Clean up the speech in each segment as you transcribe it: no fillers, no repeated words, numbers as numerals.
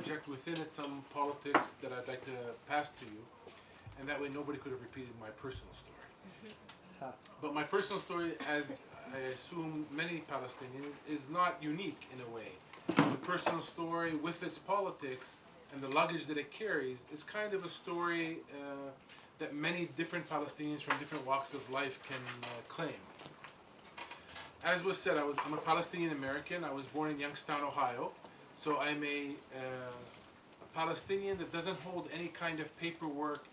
interject within it some politics that I'd like to pass to you, and that way nobody could have repeated my personal story. But my personal story, as I assume many Palestinians, is not unique in a way. The personal story with its politics and the luggage that it carries is kind of a story that many different Palestinians from different walks of life can claim. As was said, I'm a Palestinian American. I was born in Youngstown, Ohio. So I'm a Palestinian that doesn't hold any kind of paperwork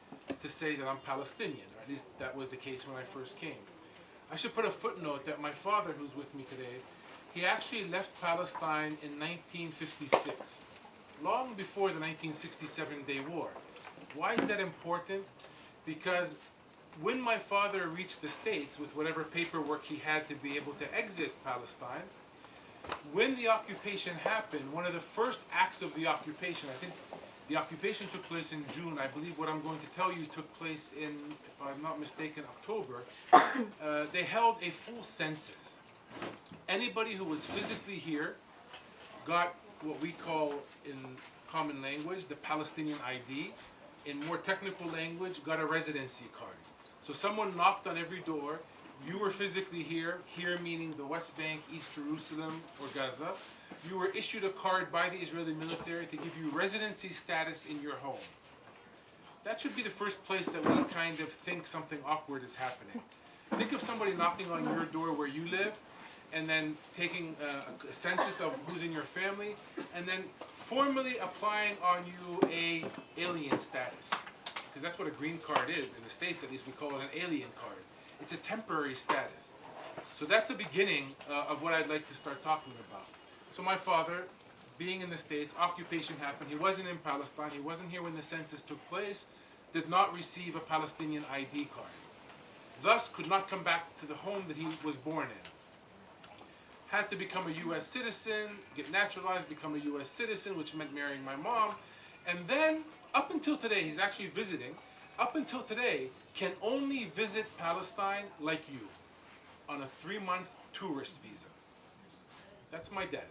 to say that I'm Palestinian, or at least that was the case when I first came. I should put a footnote that my father, who's with me today, he actually left Palestine in 1956, long before the 1967-day war. Why is that important? Because when my father reached the States with whatever paperwork he had to be able to exit Palestine, when the occupation happened, one of the first acts of the occupation, I think the occupation took place in June. I believe what I'm going to tell you took place in, if I'm not mistaken, October. They held a full census. Anybody who was physically here got what we call in common language the Palestinian ID. In more technical language, got a residency card. So someone knocked on every door. You were physically here, here meaning the West Bank, East Jerusalem, or Gaza. You were issued a card by the Israeli military to give you residency status in your home. That should be the first place that we kind of think something awkward is happening. Think of somebody knocking on your door where you live, and then taking a census of who's in your family, and then formally applying on you a alien status. Because that's what a green card is. In the States, at least, we call it an alien card. It's a temporary status. So that's the beginning of what I'd like to start talking about. So my father, being in the States, occupation happened. He wasn't in Palestine. He wasn't here when the census took place. Did not receive a Palestinian ID card. Thus, could not come back to the home that he was born in. Had to become a U.S. citizen, get naturalized, become a U.S. citizen, which meant marrying my mom. And then, up until today, he's actually visiting. Up until today, can only visit Palestine like you, on a 3-month tourist visa. That's my dad.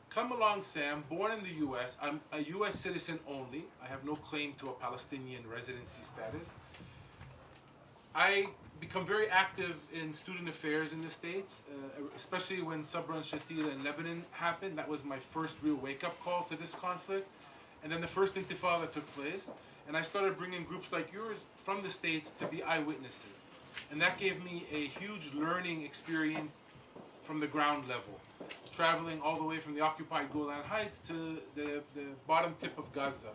Come along, Sam, born in the U.S. I'm a U.S. citizen only. I have no claim to a Palestinian residency status. I become very active in student affairs in the States, especially when Sabra and Shatila in Lebanon happened. That was my first real wake-up call to this conflict. And then the first Intifada took place, and I started bringing groups like yours from the States to be eyewitnesses. And that gave me a huge learning experience from the ground level, traveling all the way from the occupied Golan Heights to the bottom tip of Gaza,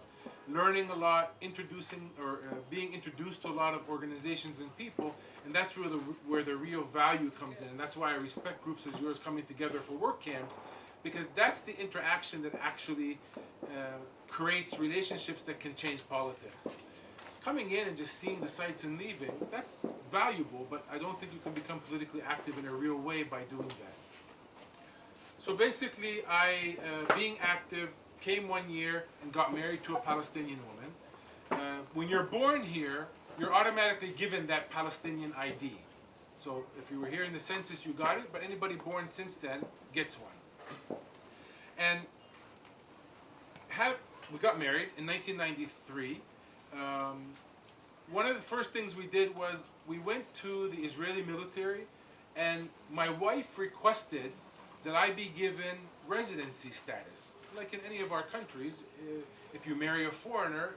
learning a lot, being introduced to a lot of organizations and people, and that's really where the real value comes in. And that's why I respect groups as yours coming together for work camps, because that's the interaction that actually creates relationships that can change politics. Coming in and just seeing the sights and leaving, that's valuable, but I don't think you can become politically active in a real way by doing that. So basically, I, being active, came one year and got married to a Palestinian woman. When you're born here, you're automatically given that Palestinian ID. So if you were here in the census, you got it, but anybody born since then gets one. And we got married in 1993. One of the first things we did was we went to the Israeli military, and my wife requested that I be given residency status. Like in any of our countries, if you marry a foreigner,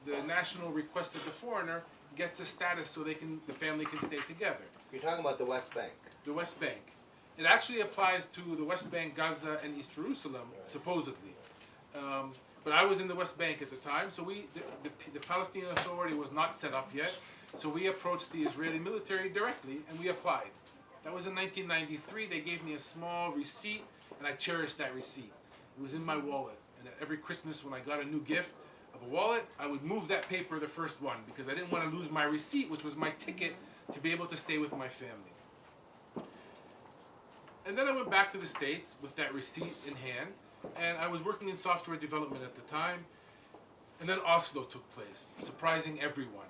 the national requested the foreigner gets a status so the family can stay together. You're talking about the West Bank. The West Bank. It actually applies to the West Bank, Gaza, and East Jerusalem, supposedly. But I was in the West Bank at the time, so the Palestinian Authority was not set up yet. So we approached the Israeli military directly, and we applied. That was in 1993. They gave me a small receipt, and I cherished that receipt. It was in my wallet. And every Christmas when I got a new gift of a wallet, I would move that paper, the first one, because I didn't want to lose my receipt, which was my ticket to be able to stay with my family. And then I went back to the States with that receipt in hand, and I was working in software development at the time. And then Oslo took place, surprising everyone.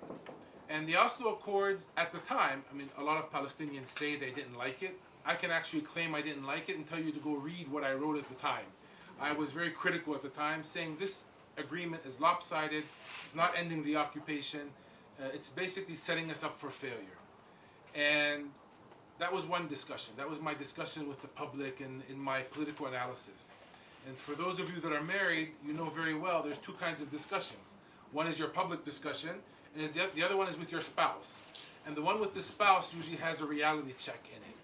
And the Oslo Accords at the time, I mean, a lot of Palestinians say they didn't like it. I can actually claim I didn't like it and tell you to go read what I wrote at the time. I was very critical at the time, saying this agreement is lopsided, it's not ending the occupation, it's basically setting us up for failure. And that was one discussion. That was my discussion with the public and in my political analysis. And for those of you that are married, you know very well there's two kinds of discussions. One is your public discussion, and the other one is with your spouse. And the one with the spouse usually has a reality check in it.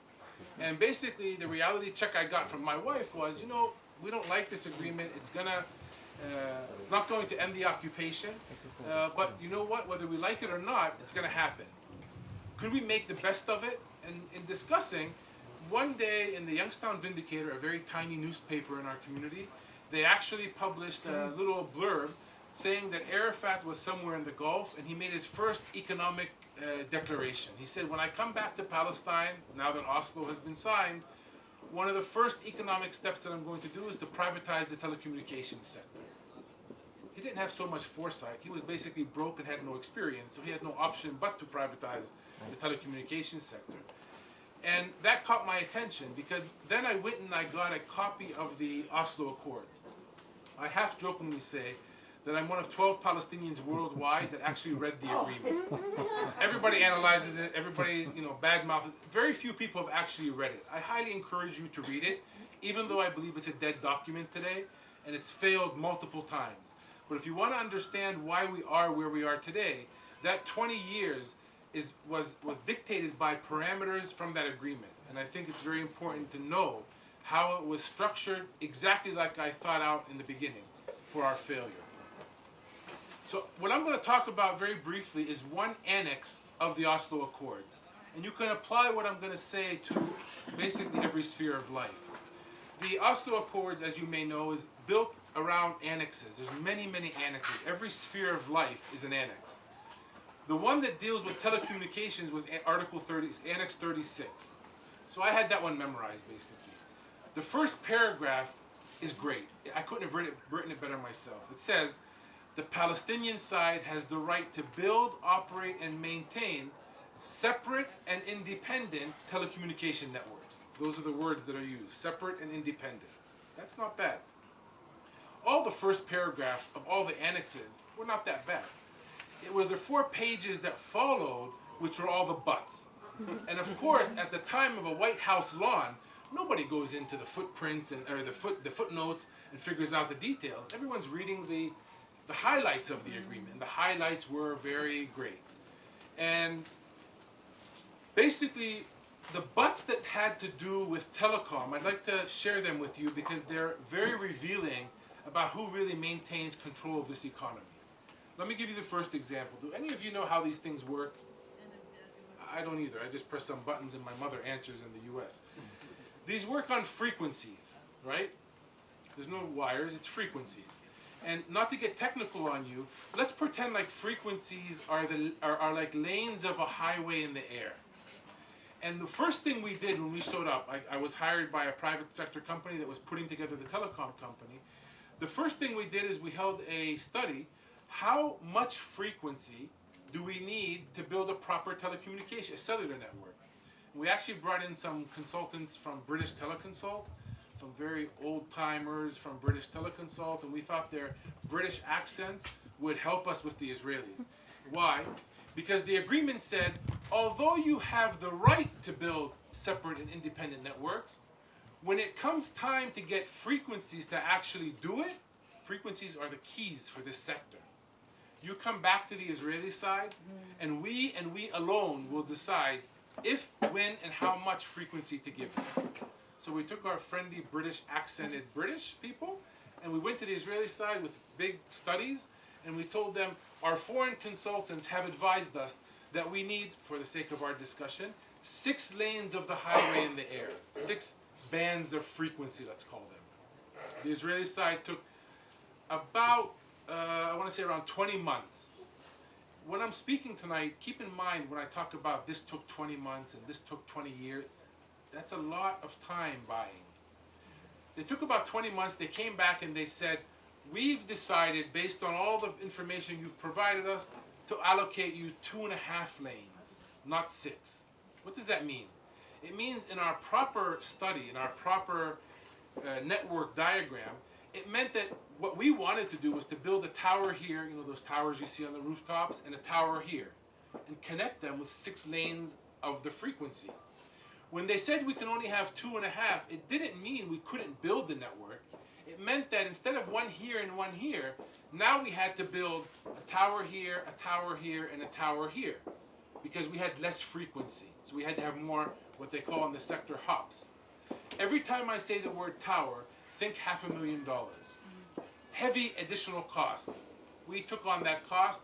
And basically, the reality check I got from my wife was, we don't like this agreement. It's not going to end the occupation. But you know what? Whether we like it or not, it's going to happen. Could we make the best of it? And in discussing, one day in the Youngstown Vindicator, a very tiny newspaper in our community, they actually published a little blurb saying that Arafat was somewhere in the Gulf and he made his first economic declaration. He said, when I come back to Palestine, now that Oslo has been signed, one of the first economic steps that I'm going to do is to privatize the telecommunications sector. He didn't have so much foresight. He was basically broke and had no experience, so he had no option but to privatize the telecommunications sector. And that caught my attention because then I went and I got a copy of the Oslo Accords. I half-jokingly say that I'm one of 12 Palestinians worldwide that actually read the agreement. Everybody analyzes it, everybody, badmouths it. Very few people have actually read it. I highly encourage you to read it, even though I believe it's a dead document today, and it's failed multiple times. But if you want to understand why we are where we are today, that 20 years was dictated by parameters from that agreement. And I think it's very important to know how it was structured exactly like I thought out in the beginning for our failure. So what I'm going to talk about very briefly is one annex of the Oslo Accords. And you can apply what I'm going to say to basically every sphere of life. The Oslo Accords, as you may know, is built around annexes. There's many, many annexes. Every sphere of life is an annex. The one that deals with telecommunications was Annex 36. So I had that one memorized, basically. The first paragraph is great. I couldn't have written it better myself. It says, the Palestinian side has the right to build, operate, and maintain separate and independent telecommunication networks. Those are the words that are used, separate and independent. That's not bad. All the first paragraphs of all the annexes were not that bad. It were the 4 pages that followed, which were all the buts. And of course, at the time of a White House lawn, nobody goes into the footprints or the footnotes and figures out the details. Everyone's reading the highlights of the agreement. The highlights were very great. And basically, the buts that had to do with telecom, I'd like to share them with you because they're very revealing about who really maintains control of this economy. Let me give you the first example. Do any of you know how these things work? I don't either. I just press some buttons and my mother answers in the US. These work on frequencies, right? There's no wires, it's frequencies. And not to get technical on you, let's pretend like frequencies are like lanes of a highway in the air. And the first thing we did when we showed up, I was hired by a private sector company that was putting together the telecom company. The first thing we did is we held a study. How much frequency do we need to build a proper telecommunication, a cellular network? We actually brought in some consultants from British Teleconsult, some very old-timers from British Teleconsult, and we thought their British accents would help us with the Israelis. Why? Because the agreement said, although you have the right to build separate and independent networks, when it comes time to get frequencies to actually do it, frequencies are the keys for this sector. You come back to the Israeli side, and we alone will decide if, when, and how much frequency to give you. So we took our friendly British accented British people, and we went to the Israeli side with big studies, and we told them our foreign consultants have advised us that we need, for the sake of our discussion, 6 lanes of the highway in the air, 6 bands of frequency, let's call them. The Israeli side took about, I want to say around 20 months. When I'm speaking tonight, keep in mind when I talk about this took 20 months and this took 20 years, that's a lot of time buying. They took about 20 months, they came back and they said, we've decided, based on all the information you've provided us, to allocate you 2.5 lanes, not 6. What does that mean? It means in our proper study, in our proper network diagram, It meant that what we wanted to do was to build a tower here, you know, those towers you see on the rooftops, and a tower here, and connect them with 6 lanes of the frequency. When they said we can only have 2.5, it didn't mean we couldn't build the network. It meant that instead of one here and one here, now we had to build a tower here, a tower here, and a tower here, because we had less frequency. So we had to have more, what they call in the sector, hops. Every time I say the word tower, think $500,000. Heavy additional cost. We took on that cost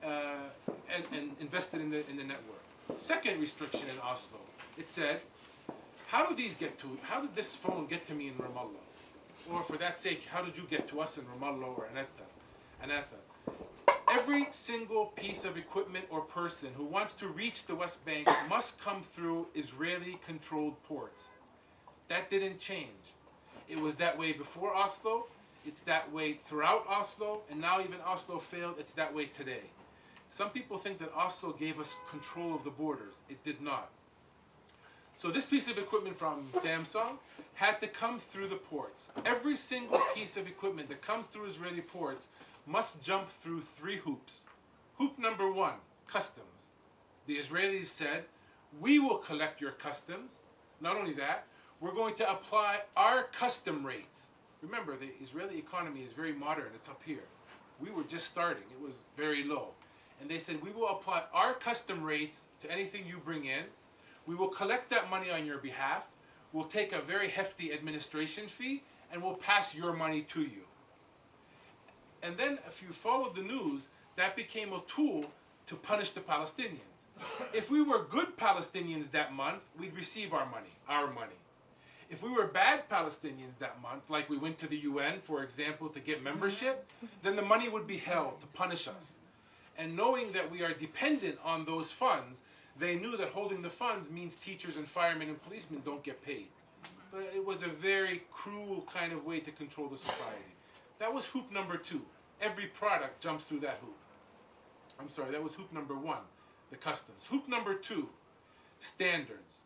and invested in the network. Second restriction in Oslo, it said, how did this phone get to me in Ramallah? Or for that sake, how did you get to us in Ramallah or Anata? Every single piece of equipment or person who wants to reach the West Bank must come through Israeli-controlled ports. That didn't change. It was that way before Oslo, it's that way throughout Oslo, and now even Oslo failed, it's that way today. Some people think that Oslo gave us control of the borders. It did not. So this piece of equipment from Samsung had to come through the ports. Every single piece of equipment that comes through Israeli ports must jump through 3 hoops. Hoop number 1, customs. The Israelis said, we will collect your customs. Not only that, we're going to apply our custom rates. Remember, the Israeli economy is very modern. It's up here. We were just starting. It was very low. And they said, we will apply our custom rates to anything you bring in. We will collect that money on your behalf. We'll take a very hefty administration fee, and we'll pass your money to you. And then, if you followed the news, that became a tool to punish the Palestinians. If we were good Palestinians that month, we'd receive our money. If we were bad Palestinians that month, like we went to the UN, for example, to get membership, then the money would be held to punish us. And knowing that we are dependent on those funds, they knew that holding the funds means teachers and firemen and policemen don't get paid. But it was a very cruel kind of way to control the society. That was hoop number 2. Every product jumps through that hoop. I'm sorry, that was hoop number 1, the customs. Hoop number 2, standards.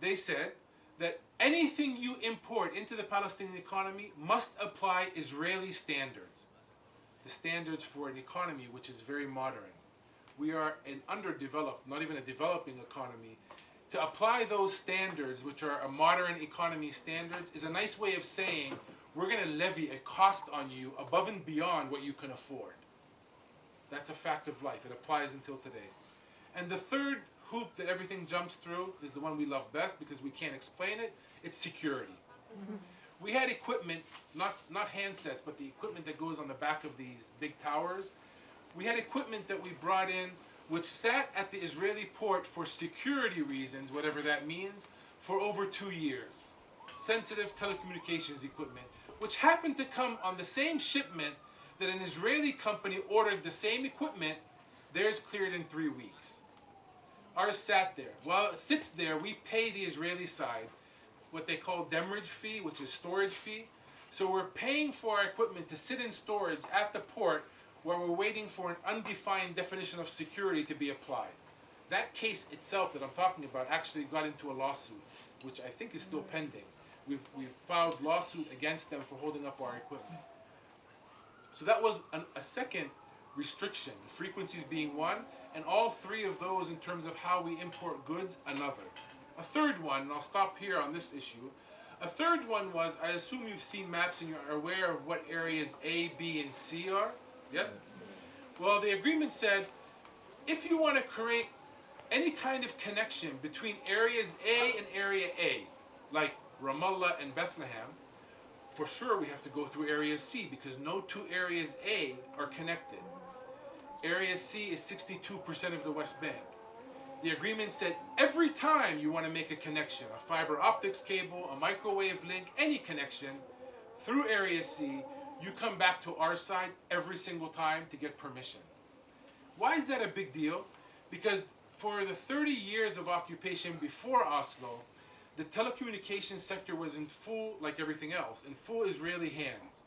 They said that anything you import into the Palestinian economy must apply Israeli standards. The standards for an economy which is very modern. We are an underdeveloped, not even a developing economy. To apply those standards, which are a modern economy standards, is a nice way of saying we're going to levy a cost on you above and beyond what you can afford. That's a fact of life. It applies until today. And the third hoop that everything jumps through is the one we love best because we can't explain it. It's security. We had equipment, not handsets, but the equipment that goes on the back of these big towers. We had equipment that we brought in which sat at the Israeli port for security reasons, whatever that means, for over 2 years. Sensitive telecommunications equipment, which happened to come on the same shipment that an Israeli company ordered the same equipment. Theirs cleared in 3 weeks. Ours sat there. While it sits there, we pay the Israeli side what they call demurrage fee, which is storage fee. So we're paying for our equipment to sit in storage at the port where we're waiting for an undefined definition of security to be applied. That case itself that I'm talking about actually got into a lawsuit, which I think is still pending. We've filed lawsuit against them for holding up our equipment. So that was a second restriction, the frequencies being one, and all 3 of those in terms of how we import goods, another. A third one, and I'll stop here on this issue, a third one was, I assume you've seen maps and you're aware of what areas A, B, and C are? Yes? Well, the agreement said, if you want to create any kind of connection between areas A and area A, like Ramallah and Bethlehem, for sure we have to go through area C because no 2 areas A are connected. Area C is 62% of the West Bank. The agreement said every time you want to make a connection, a fiber optics cable, a microwave link, any connection through area C, you come back to our side every single time to get permission. Why is that a big deal? Because for the 30 years of occupation before Oslo, the telecommunications sector was in full, like everything else, in full Israeli hands.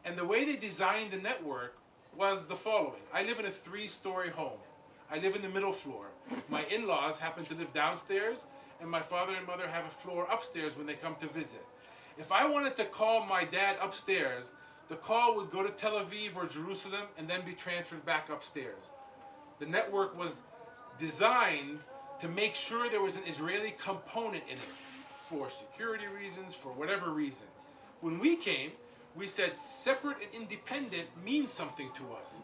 And the way they designed the network was the following. I live in a 3-story home. I live in the middle floor. My in-laws happen to live downstairs, and my father and mother have a floor upstairs when they come to visit. If I wanted to call my dad upstairs, the call would go to Tel Aviv or Jerusalem and then be transferred back upstairs. The network was designed to make sure there was an Israeli component in it for security reasons, for whatever reasons. When we came, we said separate and independent means something to us.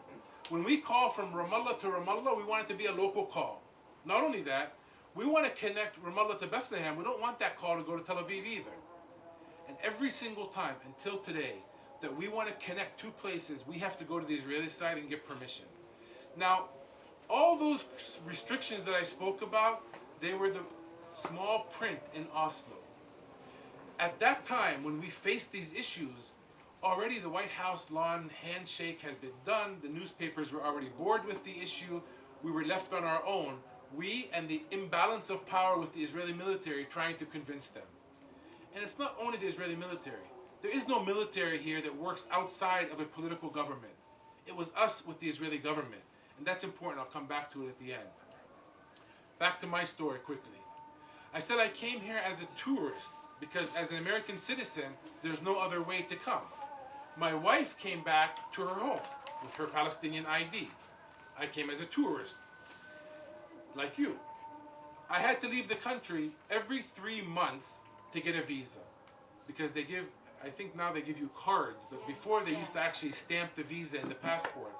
When we call from Ramallah to Ramallah, we want it to be a local call. Not only that, we want to connect Ramallah to Bethlehem. We don't want that call to go to Tel Aviv either. And every single time until today that we want to connect two places, we have to go to the Israeli side and get permission. Now, all those restrictions that I spoke about, they were the small print in Oslo. At that time, when we faced these issues, already the White House lawn handshake had been done. The newspapers were already bored with the issue. We were left on our own. We and the imbalance of power with the Israeli military trying to convince them. And it's not only the Israeli military. There is no military here that works outside of a political government. It was us with the Israeli government. And that's important. I'll come back to it at the end. Back to my story quickly. I said I came here as a tourist because as an American citizen, there's no other way to come. My wife came back to her home with her Palestinian ID. I came as a tourist, like you. I had to leave the country every 3 months to get a visa because they give, I think now they give you cards, but before they used to actually stamp the visa in the passport.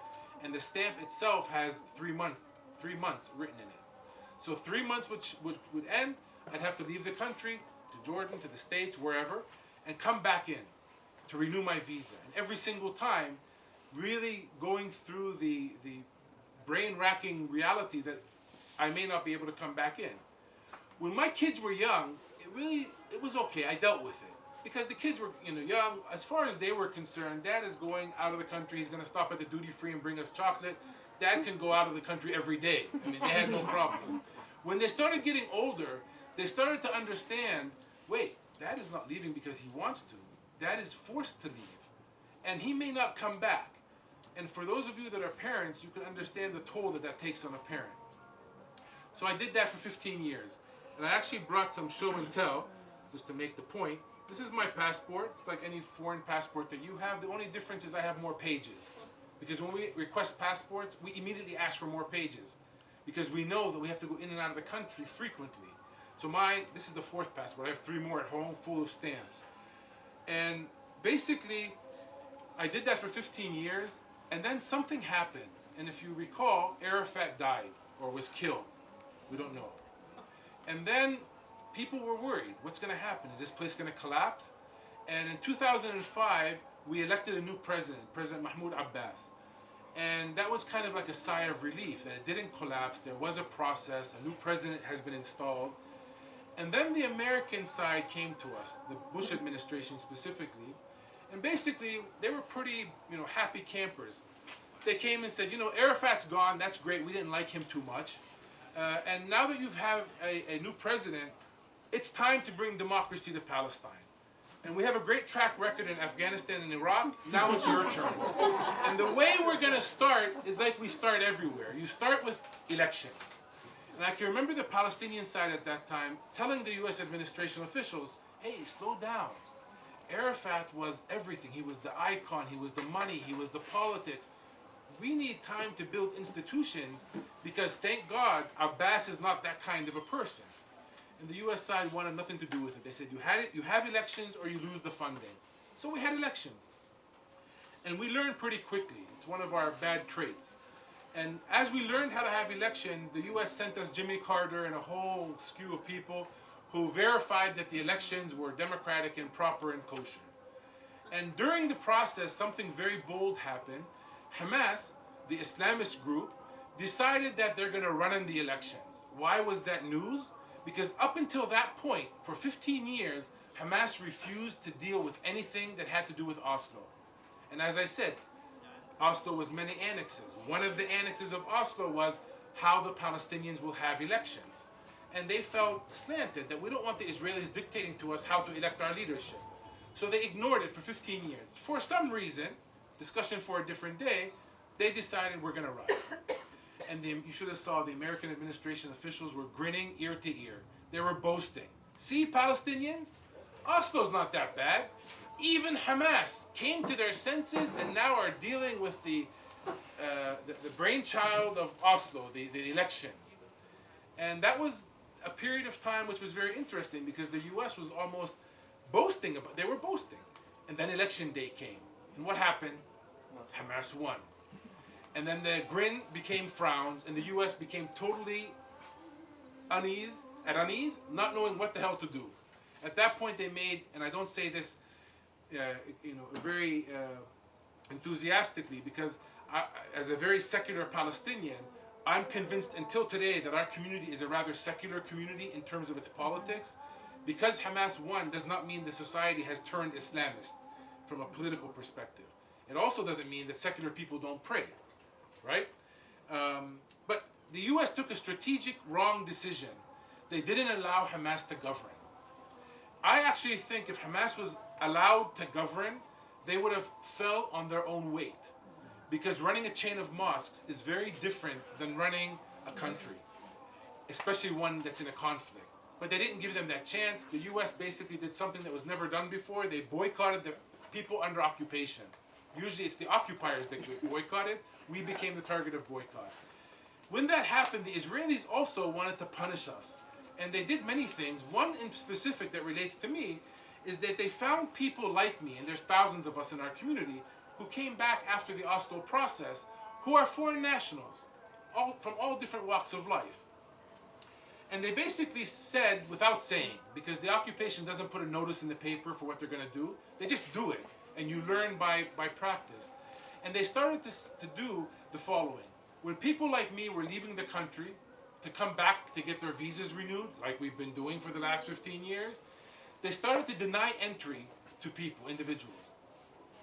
And the stamp itself has 3 months written in it. So 3 months would end, I'd have to leave the country to Jordan, to the States, wherever, and come back in to renew my visa. And every single time, really going through the brain-racking reality that I may not be able to come back in. When my kids were young, it was okay. I dealt with it. Because the kids were young. As far as they were concerned, Dad is going out of the country. He's going to stop at the duty-free and bring us chocolate. Dad can go out of the country every day. I mean, they had no problem. When they started getting older, they started to understand, wait, Dad is not leaving because he wants to. Dad is forced to leave. And he may not come back. And for those of you that are parents, you can understand the toll that takes on a parent. So I did that for 15 years. And I actually brought some show and tell, just to make the point. This is my passport. It's like any foreign passport that you have. The only difference is I have more pages. Because when we request passports, we immediately ask for more pages. Because we know that we have to go in and out of the country frequently. So this is the 4th passport. I have 3 more at home full of stamps. And basically, I did that for 15 years. And then something happened. And if you recall, Arafat died or was killed. We don't know. And then people were worried. What's going to happen? Is this place going to collapse? And in 2005, we elected a new president, President Mahmoud Abbas. And that was kind of like a sigh of relief that it didn't collapse. There was a process. A new president has been installed. And then the American side came to us, the Bush administration specifically. And basically, they were pretty, happy campers. They came and said, Arafat's gone. That's great. We didn't like him too much. And now that you have a new president, it's time to bring democracy to Palestine. And we have a great track record in Afghanistan and Iraq. Now it's your turn. And the way we're going to start is like we start everywhere. You start with elections. And I can remember the Palestinian side at that time telling the U.S. administration officials, hey, slow down. Arafat was everything. He was the icon. He was the money. He was the politics. We need time to build institutions because, thank God, Abbas is not that kind of a person. And the U.S. side wanted nothing to do with it. They said, you have elections or you lose the funding. So we had elections. And we learned pretty quickly. It's one of our bad traits. And as we learned how to have elections, the U.S. sent us Jimmy Carter and a whole slew of people who verified that the elections were democratic and proper and kosher. And during the process, something very bold happened. Hamas, the Islamist group, decided that they're going to run in the elections. Why was that news? Because up until that point, for 15 years, Hamas refused to deal with anything that had to do with Oslo. And as I said, Oslo was many annexes. One of the annexes of Oslo was how the Palestinians will have elections. And they felt slanted that we don't want the Israelis dictating to us how to elect our leadership. So they ignored it for 15 years. For some reason, discussion for a different day, they decided we're going to run. And you should have saw the American administration officials were grinning ear to ear. They were boasting. See, Palestinians? Oslo's not that bad. Even Hamas came to their senses and now are dealing with the brainchild of Oslo, the elections. And that was a period of time which was very interesting because the US was almost boasting about, they were boasting. And then election day came. And what happened? Hamas won. And then the grin became frowns and the US became totally at unease, not knowing what the hell to do. At that point they made, and I don't say this very enthusiastically because as a very secular Palestinian, I'm convinced until today that our community is a rather secular community in terms of its politics. Because Hamas won does not mean the society has turned Islamist from a political perspective. It also doesn't mean that secular people don't pray, right? But the US took a strategic wrong decision. They didn't allow Hamas to govern. I actually think if Hamas was allowed to govern, they would have fell on their own weight. Because running a chain of mosques is very different than running a country, especially one that's in a conflict. But they didn't give them that chance. The US basically did something that was never done before. They boycotted the people under occupation. Usually it's the occupiers that get boycotted. We became the target of boycott. When that happened, the Israelis also wanted to punish us. And they did many things. One in specific that relates to me is that they found people like me, and there's thousands of us in our community, who came back after the Oslo process, who are foreign nationals, from all different walks of life. And they basically said, without saying, because the occupation doesn't put a notice in the paper for what they're going to do, they just do it, and you learn by practice. And they started to do the following. When people like me were leaving the country to come back to get their visas renewed, like we've been doing for the last 15 years, they started to deny entry to people, individuals.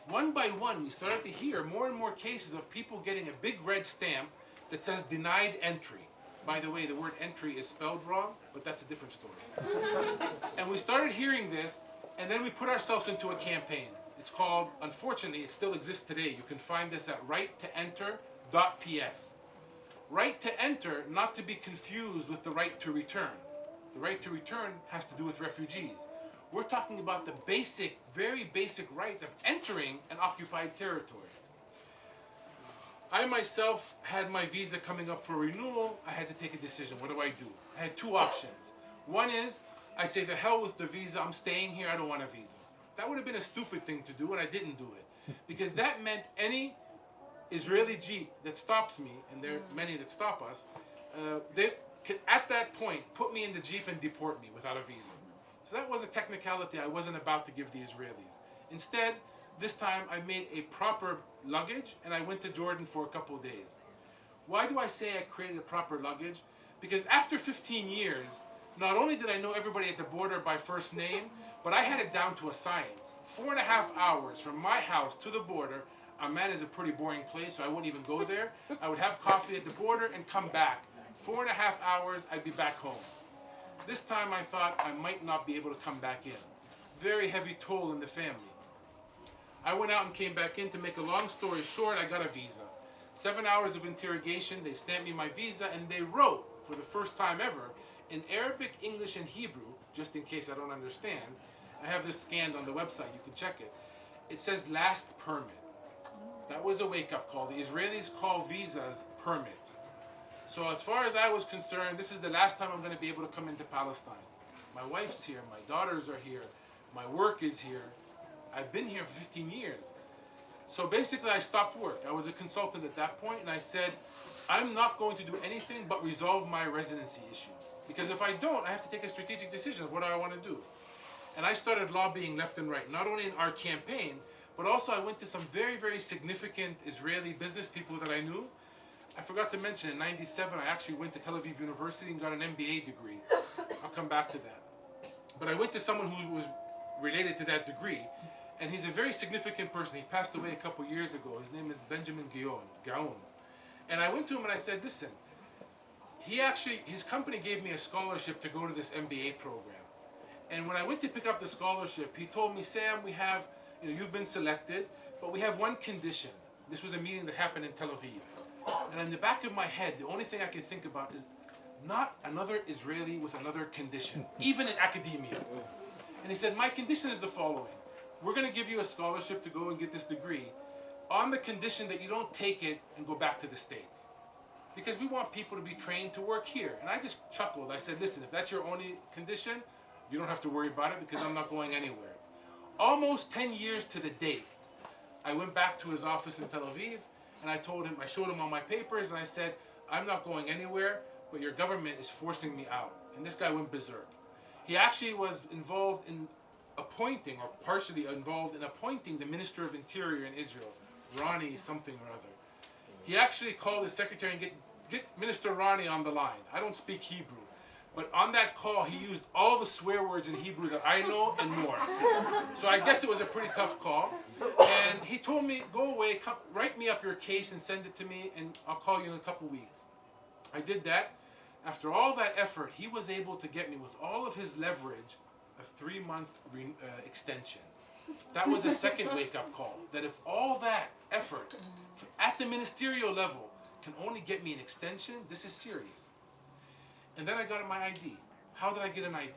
One by one, we started to hear more and more cases of people getting a big red stamp that says denied entry. By the way, the word entry is spelled wrong, but that's a different story. And we started hearing this, and then we put ourselves into a campaign. It's called, unfortunately, it still exists today. You can find this at righttoenter.ps. Right to enter, not to be confused with the right to return. The right to return has to do with refugees. We're talking about the basic, very basic right of entering an occupied territory. I myself had my visa coming up for renewal. I had to take a decision. What do? I had two options. One is, I say, the hell with the visa. I'm staying here. I don't want a visa. That would have been a stupid thing to do, and I didn't do it. Because that meant any Israeli jeep that stops me, and there are many that stop us, they could, at that point, put me in the jeep and deport me without a visa. So that was a technicality I wasn't about to give the Israelis. Instead, this time I made a proper luggage and I went to Jordan for a couple of days. Why do I say I created a proper luggage? Because after 15 years, not only did I know everybody at the border by first name, but I had it down to a science. 4.5 hours from my house to the border. Amman is a pretty boring place, so I wouldn't even go there. I would have coffee at the border and come back. 4.5 hours, I'd be back home. This time I thought I might not be able to come back in. Very heavy toll in the family. I went out and came back in. To make a long story short, I got a visa. 7 hours of interrogation, they stamped me my visa, and they wrote, for the first time ever, in Arabic, English, and Hebrew, just in case I don't understand. I have this scanned on the website, you can check it. It says last permit. That was a wake-up call. The Israelis call visas permits. So as far as I was concerned, this is the last time I'm going to be able to come into Palestine. My wife's here, my daughters are here, my work is here. I've been here for 15 years. So basically I stopped work. I was a consultant at that point, and I said, I'm not going to do anything but resolve my residency issue. Because if I don't, I have to take a strategic decision of what I want to do. And I started lobbying left and right, not only in our campaign, but also I went to some very, very significant Israeli business people that I knew. I forgot to mention, in '97, I actually went to Tel Aviv University and got an MBA degree. I'll come back to that. But I went to someone who was related to that degree, and he's a very significant person. He passed away a couple years ago. His name is Benjamin Gaon. And I went to him and I said, listen, his company gave me a scholarship to go to this MBA program. And when I went to pick up the scholarship, he told me, Sam, we have, you've been selected, but we have one condition. This was a meeting that happened in Tel Aviv. And in the back of my head, the only thing I can think about is not another Israeli with another condition, even in academia. And he said, my condition is the following. We're going to give you a scholarship to go and get this degree on the condition that you don't take it and go back to the States. Because we want people to be trained to work here. And I just chuckled. I said, listen, if that's your only condition, you don't have to worry about it because I'm not going anywhere. Almost 10 years to the date, I went back to his office in Tel Aviv and I told him, I showed him all my papers and I said, I'm not going anywhere, but your government is forcing me out. And this guy went berserk. He actually was involved in appointing, or partially involved in appointing, the Minister of Interior in Israel, Ronnie something or other. He actually called his secretary and get Minister Ronnie on the line. I don't speak Hebrew, but on that call he used all the swear words in Hebrew that I know and more. So I guess it was a pretty tough call. And he told me, go away, come, write me up your case and send it to me, and I'll call you in a couple weeks. I did that. After all that effort, he was able to get me, with all of his leverage, a 3-month extension. That was a second wake-up call, that if all that effort at the ministerial level can only get me an extension, this is serious. And then I got my ID. How did I get an ID?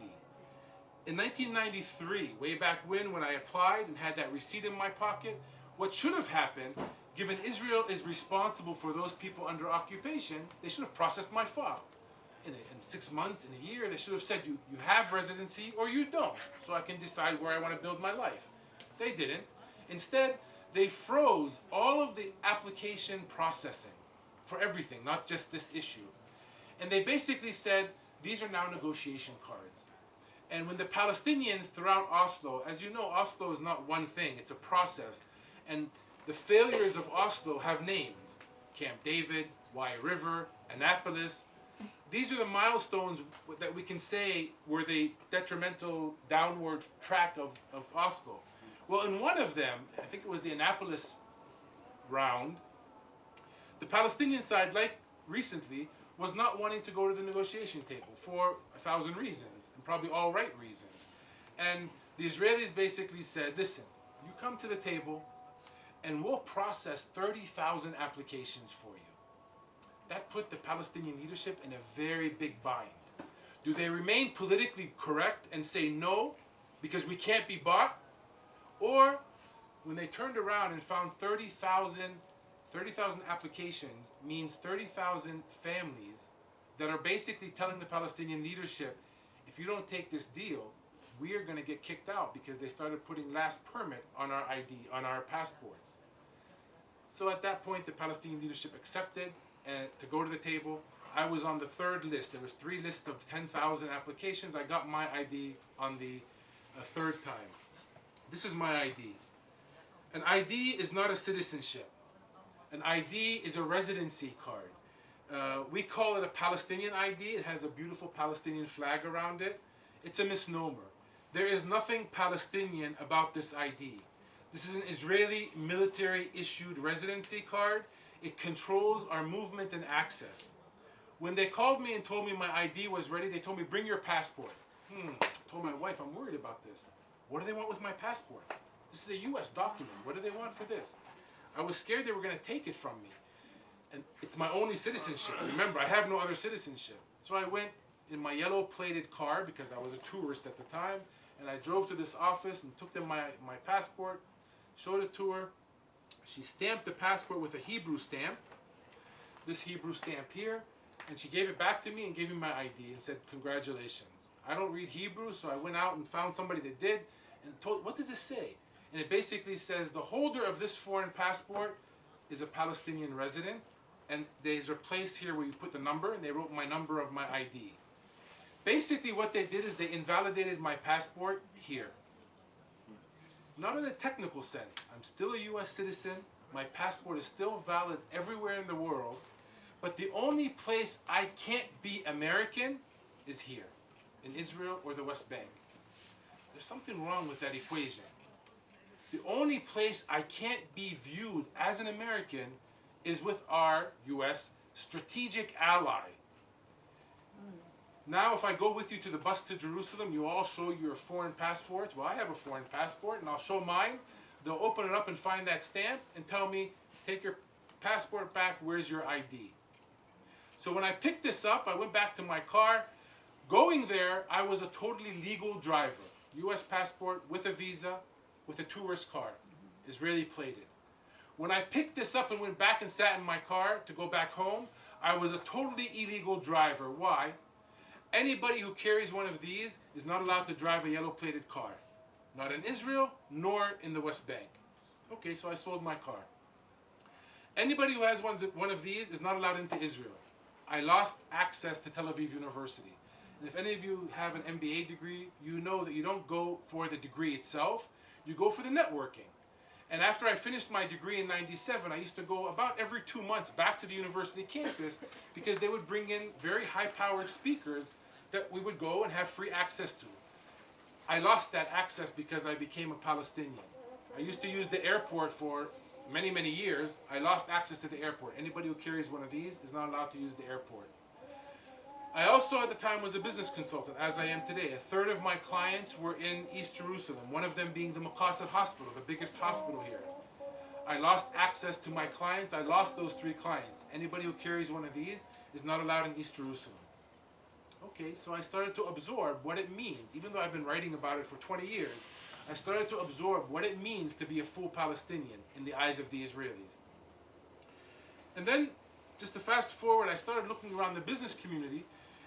In 1993, way back when I applied and had that receipt in my pocket, what should have happened, given Israel is responsible for those people under occupation, they should have processed my file. In 6 months, in a year, they should have said, you have residency or you don't, so I can decide where I want to build my life. They didn't. Instead, they froze all of the application processing for everything, not just this issue. And they basically said, these are now negotiation cards. And when the Palestinians throughout Oslo, as you know, Oslo is not one thing, it's a process. And the failures of Oslo have names. Camp David, Wye River, Annapolis. These are the milestones that we can say were the detrimental downward track of Oslo. Well, in one of them, I think it was the Annapolis round, the Palestinian side, like recently, was not wanting to go to the negotiation table for 1,000 reasons, and probably all right reasons. And the Israelis basically said, listen, you come to the table and we'll process 30,000 applications for you. That put the Palestinian leadership in a very big bind. Do they remain politically correct and say no because we can't be bought? Or when they turned around and found 30,000 applications means 30,000 families that are basically telling the Palestinian leadership, if you don't take this deal, we are going to get kicked out, because they started putting last permit on our ID, on our passports. So at that point, the Palestinian leadership accepted to go to the table. I was on the third list. There was 3 lists of 10,000 applications. I got my ID on the third time. This is my ID. An ID is not a citizenship. An ID is a residency card. We call it a Palestinian ID. It has a beautiful Palestinian flag around it. It's a misnomer. There is nothing Palestinian about this ID. This is an Israeli military-issued residency card. It controls our movement and access. When they called me and told me my ID was ready, they told me, bring your passport. I told my wife, I'm worried about this. What do they want with my passport? This is a U.S. document. What do they want for this? I was scared they were going to take it from me. And it's my only citizenship. Remember, I have no other citizenship. So I went in my yellow-plated car, because I was a tourist at the time, and I drove to this office and took them my passport, showed it to her. She stamped the passport with a Hebrew stamp, this Hebrew stamp here, and she gave it back to me and gave me my ID and said, congratulations. I don't read Hebrew, so I went out and found somebody that did and told, what does this say? And it basically says, the holder of this foreign passport is a Palestinian resident, and there's a place here where you put the number, and they wrote my number of my ID. Basically what they did is they invalidated my passport here. Not in a technical sense. I'm still a U.S. citizen. My passport is still valid everywhere in the world. But the only place I can't be American is here, in Israel or the West Bank. There's something wrong with that equation. The only place I can't be viewed as an American is with our U.S. strategic ally. Now, if I go with you to the bus to Jerusalem, you all show your foreign passports. Well, I have a foreign passport, and I'll show mine. They'll open it up and find that stamp and tell me, take your passport back, where's your ID? So when I picked this up, I went back to my car. Going there, I was a totally legal driver. U.S. passport with a visa, with a tourist card, Israeli plated. When I picked this up and went back and sat in my car to go back home, I was a totally illegal driver. Why? Anybody who carries one of these is not allowed to drive a yellow plated car. Not in Israel, nor in the West Bank. Okay, so I sold my car. Anybody who has one of these is not allowed into Israel. I lost access to Tel Aviv University. And if any of you have an MBA degree, you know that you don't go for the degree itself, you go for the networking. And after I finished my degree in '97, I used to go about every 2 months back to the university campus because they would bring in very high-powered speakers that we would go and have free access to. I lost that access because I became a Palestinian. I used to use the airport for many, many years. I lost access to the airport. Anybody who carries one of these is not allowed to use the airport. I also at the time was a business consultant, as I am today. A third of my clients were in East Jerusalem, one of them being the Maqasid Hospital, the biggest hospital here. I lost access to my clients. I lost those 3 clients. Anybody who carries one of these is not allowed in East Jerusalem. Okay, so I started to absorb what it means. Even though I've been writing about it for 20 years, I started to absorb what it means to be a full Palestinian in the eyes of the Israelis. And then, just to fast forward, I started looking around the business community,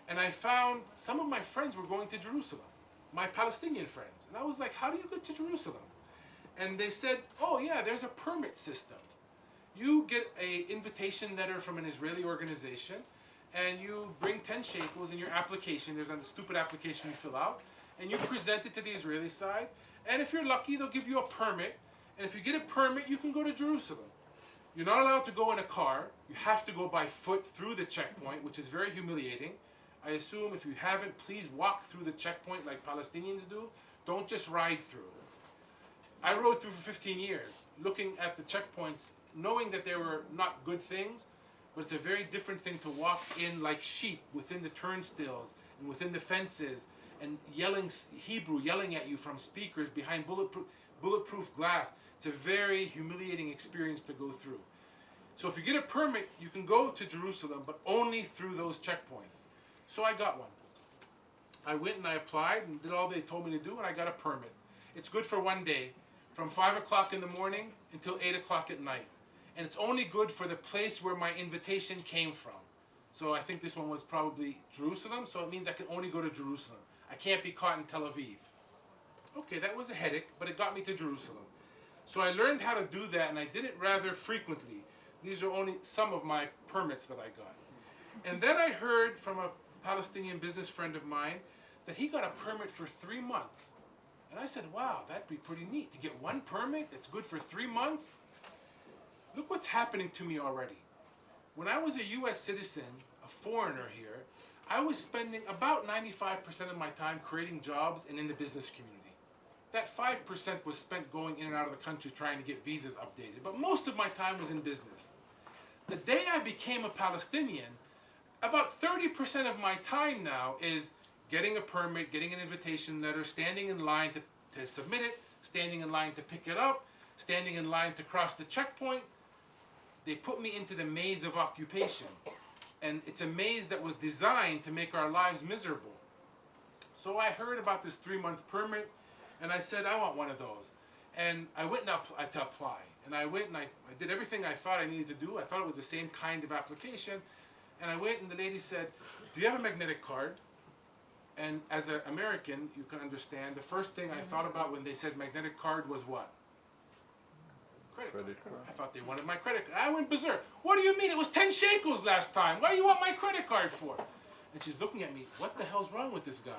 and I found some of my friends were going to Jerusalem, my Palestinian friends. And I was like, how do you get to Jerusalem? And they said, oh yeah, there's a permit system. You get an invitation letter from an Israeli organization, and you bring 10 shekels in your application. There's a stupid application you fill out, and you present it to the Israeli side. And if you're lucky, they'll give you a permit. And if you get a permit, you can go to Jerusalem. You're not allowed to go in a car. You have to go by foot through the checkpoint, which is very humiliating. I assume if you haven't, please walk through the checkpoint like Palestinians do. Don't just ride through. I rode through for 15 years, looking at the checkpoints, knowing that there were not good things, but it's a very different thing to walk in like sheep within the turnstiles and within the fences and yelling Hebrew, yelling at you from speakers behind bulletproof glass. It's a very humiliating experience to go through. So if you get a permit, you can go to Jerusalem, but only through those checkpoints. So I got one. I went and I applied and did all they told me to do, and I got a permit. It's good for 1 day, from 5 o'clock in the morning until 8 o'clock at night. And it's only good for the place where my invitation came from. So I think this one was probably Jerusalem, so it means I can only go to Jerusalem. I can't be caught in Tel Aviv. Okay, that was a headache, but it got me to Jerusalem. So I learned how to do that, and I did it rather frequently. These are only some of my permits that I got. And then I heard from a Palestinian business friend of mine that he got a permit for 3 months. And I said, wow, that'd be pretty neat to get one permit that's good for 3 months. Look what's happening to me already. When I was a U.S. citizen, a foreigner here, I was spending about 95% of my time creating jobs and in the business community. That 5% was spent going in and out of the country trying to get visas updated, but most of my time was in business. The day I became a Palestinian, about 30% of my time now is getting a permit, getting an invitation letter, standing in line to submit it, standing in line to pick it up, standing in line to cross the checkpoint. They put me into the maze of occupation. And it's a maze that was designed to make our lives miserable. So I heard about this 3-month permit, and I said, I want one of those. And I went to apply. And I went and I did everything I thought I needed to do. I thought it was the same kind of application. And I went and the lady said, do you have a magnetic card? And as an American, you can understand, the first thing I thought about when they said magnetic card was what? Credit card. I thought they wanted my credit card. I went berserk. What do you mean? It was 10 shekels last time. What do you want my credit card for? And she's looking at me, what the hell's wrong with this guy?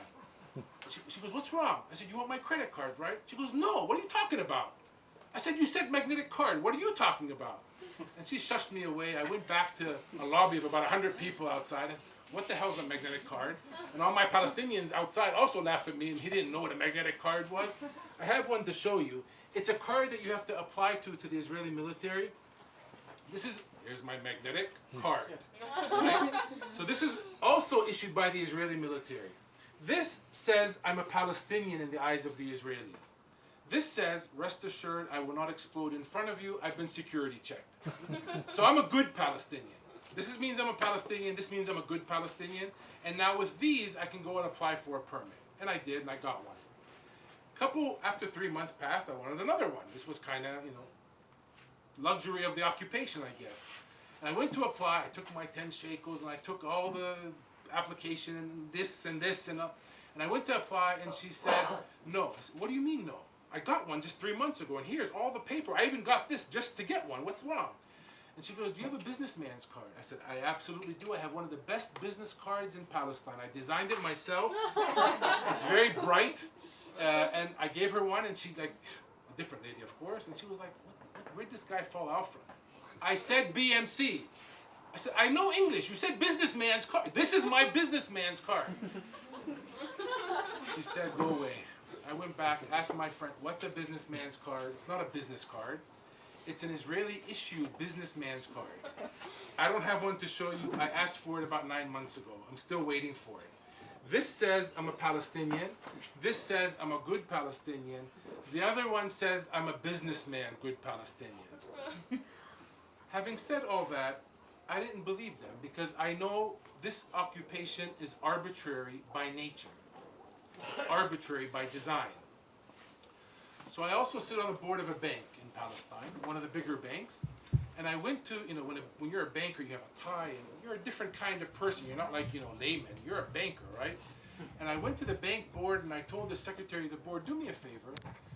She goes, what's wrong? I said, you want my credit card, right? She goes, no, what are you talking about? I said, you said magnetic card. What are you talking about? And she shushed me away. I went back to a lobby of about 100 people outside. I said, what the hell's a magnetic card? And all my Palestinians outside also laughed at me, and he didn't know what a magnetic card was. I have one to show you. It's a card that you have to apply to the Israeli military. Here's my magnetic card. Right? So this is also issued by the Israeli military. This says I'm a Palestinian in the eyes of the Israelis. This says, rest assured, I will not explode in front of you. I've been security checked. So I'm a good Palestinian. This means I'm a Palestinian. This means I'm a good Palestinian. And now with these, I can go and apply for a permit. And I did, and I got one. After 3 months passed, I wanted another one. This was kind of, luxury of the occupation, I guess. And I went to apply. I took my 10 shekels and I took all the application and this and this and I went to apply and she said, no. I said, what do you mean no? I got one just 3 months ago and here's all the paper. I even got this just to get one. What's wrong? And she goes, do you have a businessman's card? I said, I absolutely do. I have one of the best business cards in Palestine. I designed it myself. It's very bright. And I gave her one and she like, a different lady of course, and she was like, where'd this guy fall out from? I said BMC. I said, I know English. You said businessman's card. This is my businessman's card. She said, go away. I went back, asked my friend, what's a businessman's card? It's not a business card. It's an Israeli-issued businessman's card. I don't have one to show you. I asked for it about 9 months ago. I'm still waiting for it. This says I'm a Palestinian. This says I'm a good Palestinian. The other one says I'm a businessman, good Palestinian. Having said all that, I didn't believe them because I know this occupation is arbitrary by nature. It's arbitrary by design. So I also sit on the board of a bank in Palestine, one of the bigger banks. And I went to, when you're a banker, you have a tie, and you're a different kind of person. You're not like, layman. You're a banker, right? And I went to the bank board and I told the secretary of the board, do me a favor,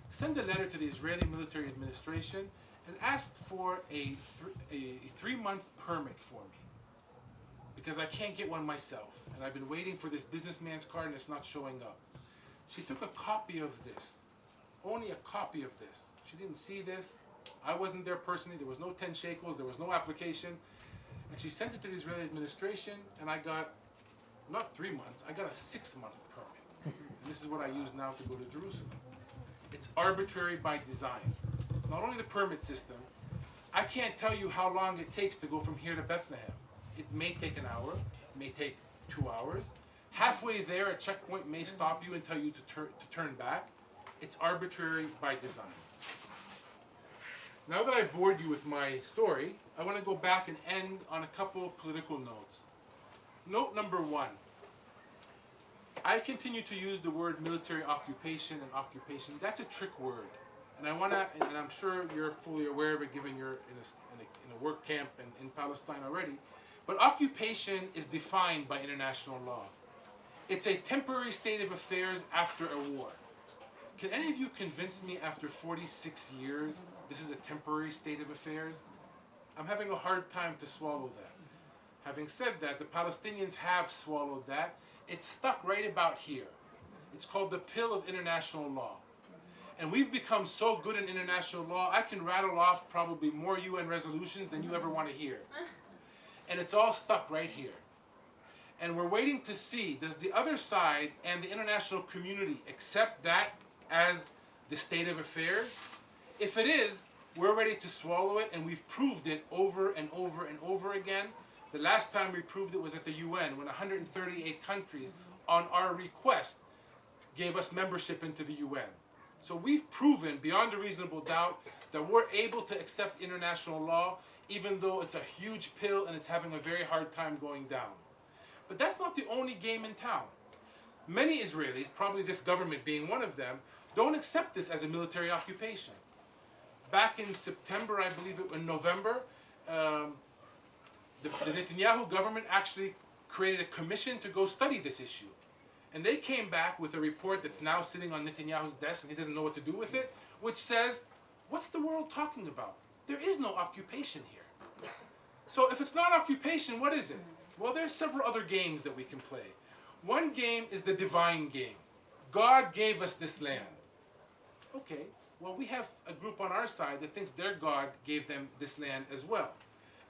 send a letter to the Israeli military administration and ask for a 3-month permit for me. Because I can't get one myself. And I've been waiting for this businessman's card and it's not showing up. She took a copy of this. Only a copy of this. She didn't see this. I wasn't there personally. There was no 10 shekels. There was no application. And she sent it to the Israeli administration, and I got, not 3 months, I got a 6-month permit. And this is what I use now to go to Jerusalem. It's arbitrary by design. It's not only the permit system. I can't tell you how long it takes to go from here to Bethlehem. It may take an hour. It may take 2 hours. Halfway there, a checkpoint may stop you and tell you to turn back. It's arbitrary by design. Now that I've bored you with my story, I want to go back and end on a couple political notes. Note number 1. I continue to use the word military occupation and occupation. That's a trick word. And I want to, and I'm sure you're fully aware of it given you're in a work camp in Palestine already, but occupation is defined by international law. It's a temporary state of affairs after a war. Can any of you convince me after 46 years this is a temporary state of affairs? I'm having a hard time to swallow that. Having said that, the Palestinians have swallowed that. It's stuck right about here. It's called the pill of international law. And we've become so good in international law, I can rattle off probably more UN resolutions than you ever want to hear. And it's all stuck right here. And we're waiting to see, does the other side and the international community accept that as the state of affairs? If it is, we're ready to swallow it, and we've proved it over and over and over again. The last time we proved it was at the UN, when 138 countries, on our request, gave us membership into the UN. So we've proven, beyond a reasonable doubt, that we're able to accept international law, even though it's a huge pill and it's having a very hard time going down. But that's not the only game in town. Many Israelis, probably this government being one of them, don't accept this as a military occupation. Back in September, I believe in November, the Netanyahu government actually created a commission to go study this issue. And they came back with a report that's now sitting on Netanyahu's desk and he doesn't know what to do with it, which says, what's the world talking about? There is no occupation here. So if it's not occupation, what is it? Well, there's several other games that we can play. One game is the divine game. God gave us this land. Okay, well, we have a group on our side that thinks their God gave them this land as well.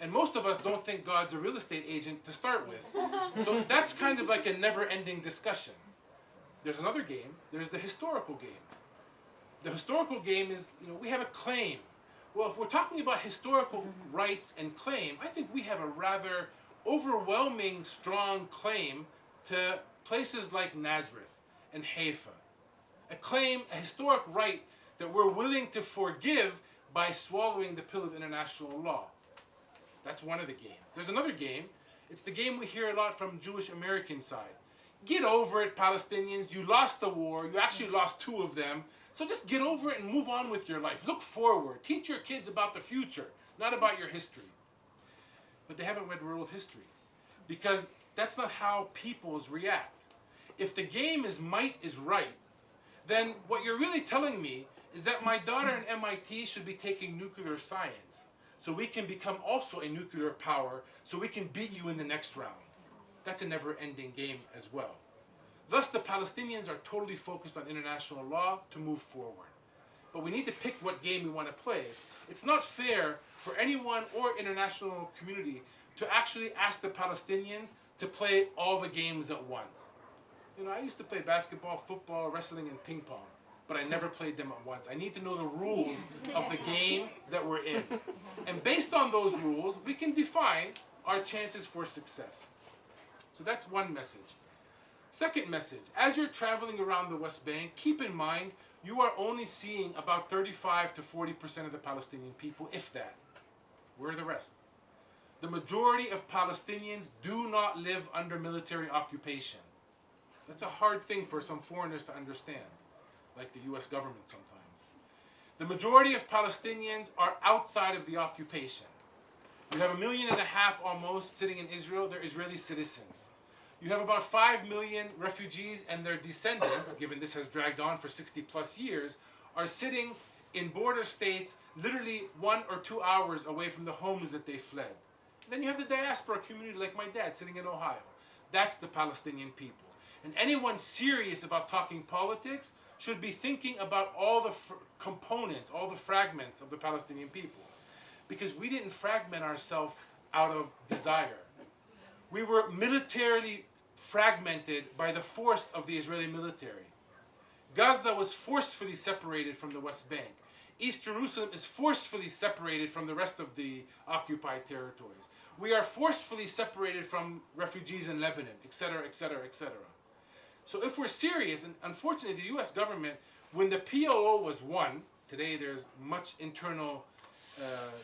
And most of us don't think God's a real estate agent to start with. So that's kind of like a never-ending discussion. There's another game. There's the historical game. The historical game is, we have a claim. Well, if we're talking about historical rights and claim, I think we have a rather overwhelming, strong claim to places like Nazareth and Haifa. A claim, a historic right that we're willing to forgive by swallowing the pill of international law. That's one of the games. There's another game. It's the game we hear a lot from Jewish American side. Get over it, Palestinians. You lost the war. You actually lost 2 of them. So just get over it and move on with your life. Look forward. Teach your kids about the future, not about your history. But they haven't read world history, because that's not how peoples react. If the game is might is right, then what you're really telling me is that my daughter in MIT should be taking nuclear science, so we can become also a nuclear power, so we can beat you in the next round. That's a never-ending game as well. Thus, the Palestinians are totally focused on international law to move forward. But we need to pick what game we want to play. It's not fair for anyone or international community to actually ask the Palestinians to play all the games at once. You know, I used to play basketball, football, wrestling, and ping pong, but I never played them at once. I need to know the rules of the game that we're in. And based on those rules, we can define our chances for success. So that's one message. Second message, as you're traveling around the West Bank, keep in mind you are only seeing about 35 to 40% of the Palestinian people, if that. We're the rest. The majority of Palestinians do not live under military occupation. That's a hard thing for some foreigners to understand, like the US government sometimes. The majority of Palestinians are outside of the occupation. You have 1.5 million almost sitting in Israel. They're Israeli citizens. You have about 5 million refugees and their descendants, given this has dragged on for 60 plus years, are sitting in border states literally 1 or 2 hours away from the homes that they fled. And then you have the diaspora community like my dad sitting in Ohio. That's the Palestinian people. And anyone serious about talking politics should be thinking about all the components, all the fragments of the Palestinian people. Because we didn't fragment ourselves out of desire. We were militarily fragmented by the force of the Israeli military. Gaza was forcefully separated from the West Bank. East Jerusalem is forcefully separated from the rest of the occupied territories. We are forcefully separated from refugees in Lebanon, etc., etc., etc. So if we're serious, and unfortunately the US government, when the PLO was won, today there's much internal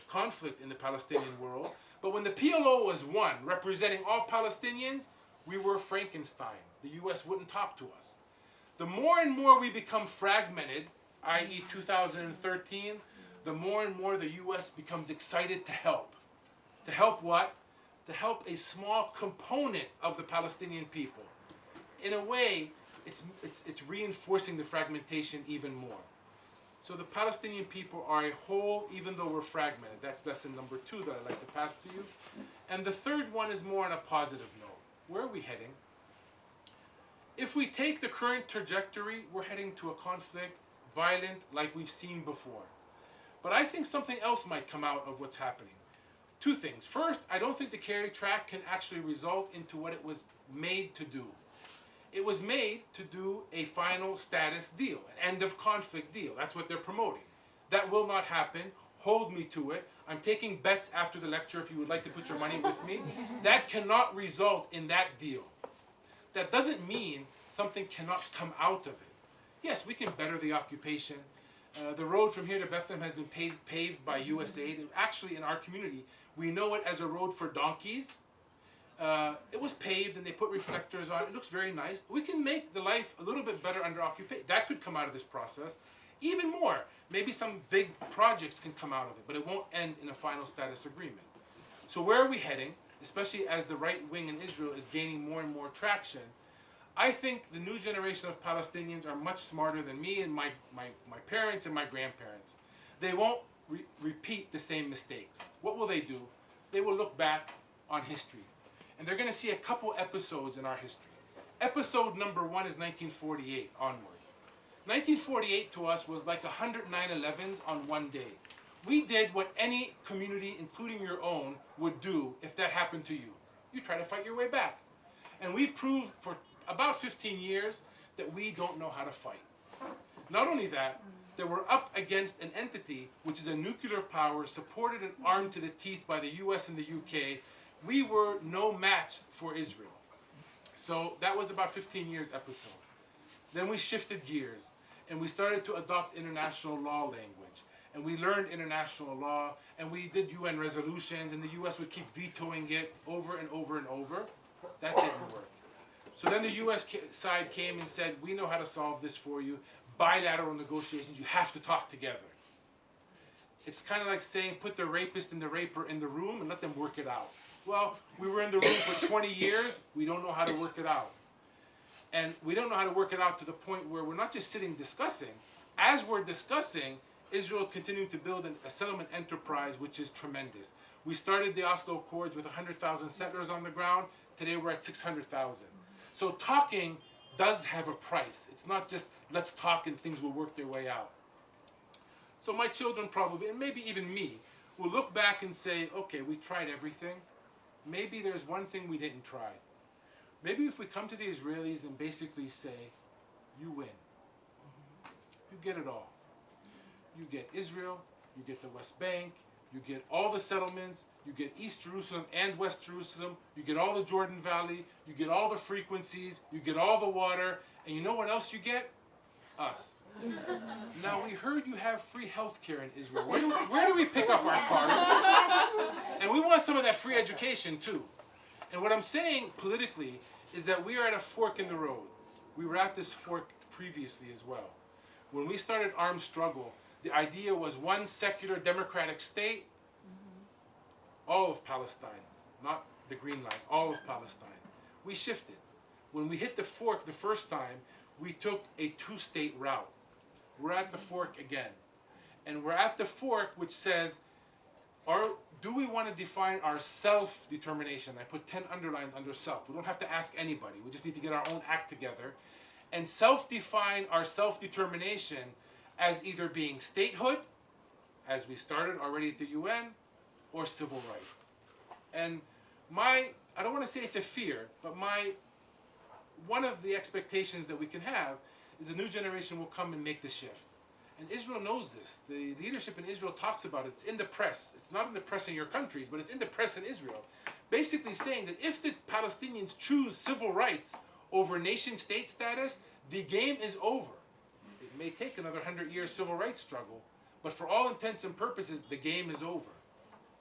conflict in the Palestinian world, but when the PLO was won, representing all Palestinians, we were Frankenstein. The US wouldn't talk to us. The more and more we become fragmented, i.e. 2013, the more and more the US becomes excited to help. To help what? To help a small component of the Palestinian people. In a way, it's reinforcing the fragmentation even more. So the Palestinian people are a whole, even though we're fragmented. That's lesson number 2 that I'd like to pass to you. And the third one is more on a positive note. Where are we heading? If we take the current trajectory, we're heading to a conflict, violent, like we've seen before. But I think something else might come out of what's happening. 2 things. First, I don't think the carry track can actually result into what it was made to do. It was made to do a final status deal, an end of conflict deal. That's what they're promoting. That will not happen. Hold me to it. I'm taking bets after the lecture if you would like to put your money with me. That cannot result in that deal. That doesn't mean something cannot come out of it. Yes, we can better the occupation. The road from here to Bethlehem has been paved by USAID. Actually, in our community, we know it as a road for donkeys. It was paved and they put reflectors on it. It looks very nice. We can make the life a little bit better under occupation. That could come out of this process. Even more, maybe some big projects can come out of it, but it won't end in a final status agreement. So where are we heading, especially as the right wing in Israel is gaining more and more traction? I think the new generation of Palestinians are much smarter than me and my parents and my grandparents. They won't repeat the same mistakes. What will they do? They will look back on history. And they're going to see a couple episodes in our history. Episode number 1 is 1948 onward. 1948 to us was like 100 9/11s on one day. We did what any community, including your own, would do if that happened to you. You try to fight your way back. And we proved for about 15 years that we don't know how to fight. Not only that, that we're up against an entity which is a nuclear power supported and armed to the teeth by the US and the UK. We were no match for Israel. So that was about 15 years episode. Then we shifted gears and we started to adopt international law language. And we learned international law and we did UN resolutions and the US would keep vetoing it over and over and over. That didn't work. So then the US side came and said, we know how to solve this for you. bilateral negotiations. You have to talk together. It's kind of like saying put the rapist and the raper in the room and let them work it out. Well, we were in the room for 20 years. We don't know how to work it out. And we don't know how to work it out to the point where we're not just sitting discussing. As we're discussing, Israel continuing to build a settlement enterprise, which is tremendous. We started the Oslo Accords with 100,000 settlers on the ground. Today we're at 600,000. So talking does have a price. It's not just let's talk and things will work their way out. So my children probably, and maybe even me, will look back and say, okay, we tried everything. Maybe there's one thing we didn't try. Maybe if we come to the Israelis and basically say, you win. You get it all. You get Israel, you get the West Bank, you get all the settlements, you get East Jerusalem and West Jerusalem, you get all the Jordan Valley, you get all the frequencies, you get all the water, and you know what else you get? Us. Now we heard you have free health care in Israel. Where do we pick up our card? And we want some of that free education too. And what I'm saying politically is that we are at a fork in the road. We were at this fork previously as well. When we started armed struggle, the idea was one secular democratic state, all of Palestine, not the Green Line, all of Palestine. We shifted. When we hit the fork the first time, we took a two-state route. We're at the fork again. And we're at the fork which says, do we want to define our self-determination? I put 10 underlines under self. We don't have to ask anybody. We just need to get our own act together. And self-define our self-determination as either being statehood, as we started already at the UN, or civil rights. And I don't want to say it's a fear, but one of the expectations that we can have is the new generation will come and make the shift. And Israel knows this. The leadership in Israel talks about it. It's in the press. It's not in the press in your countries, but it's in the press in Israel. Basically saying that if the Palestinians choose civil rights over nation-state status, the game is over. It may take another 100 years civil rights struggle, but for all intents and purposes, the game is over.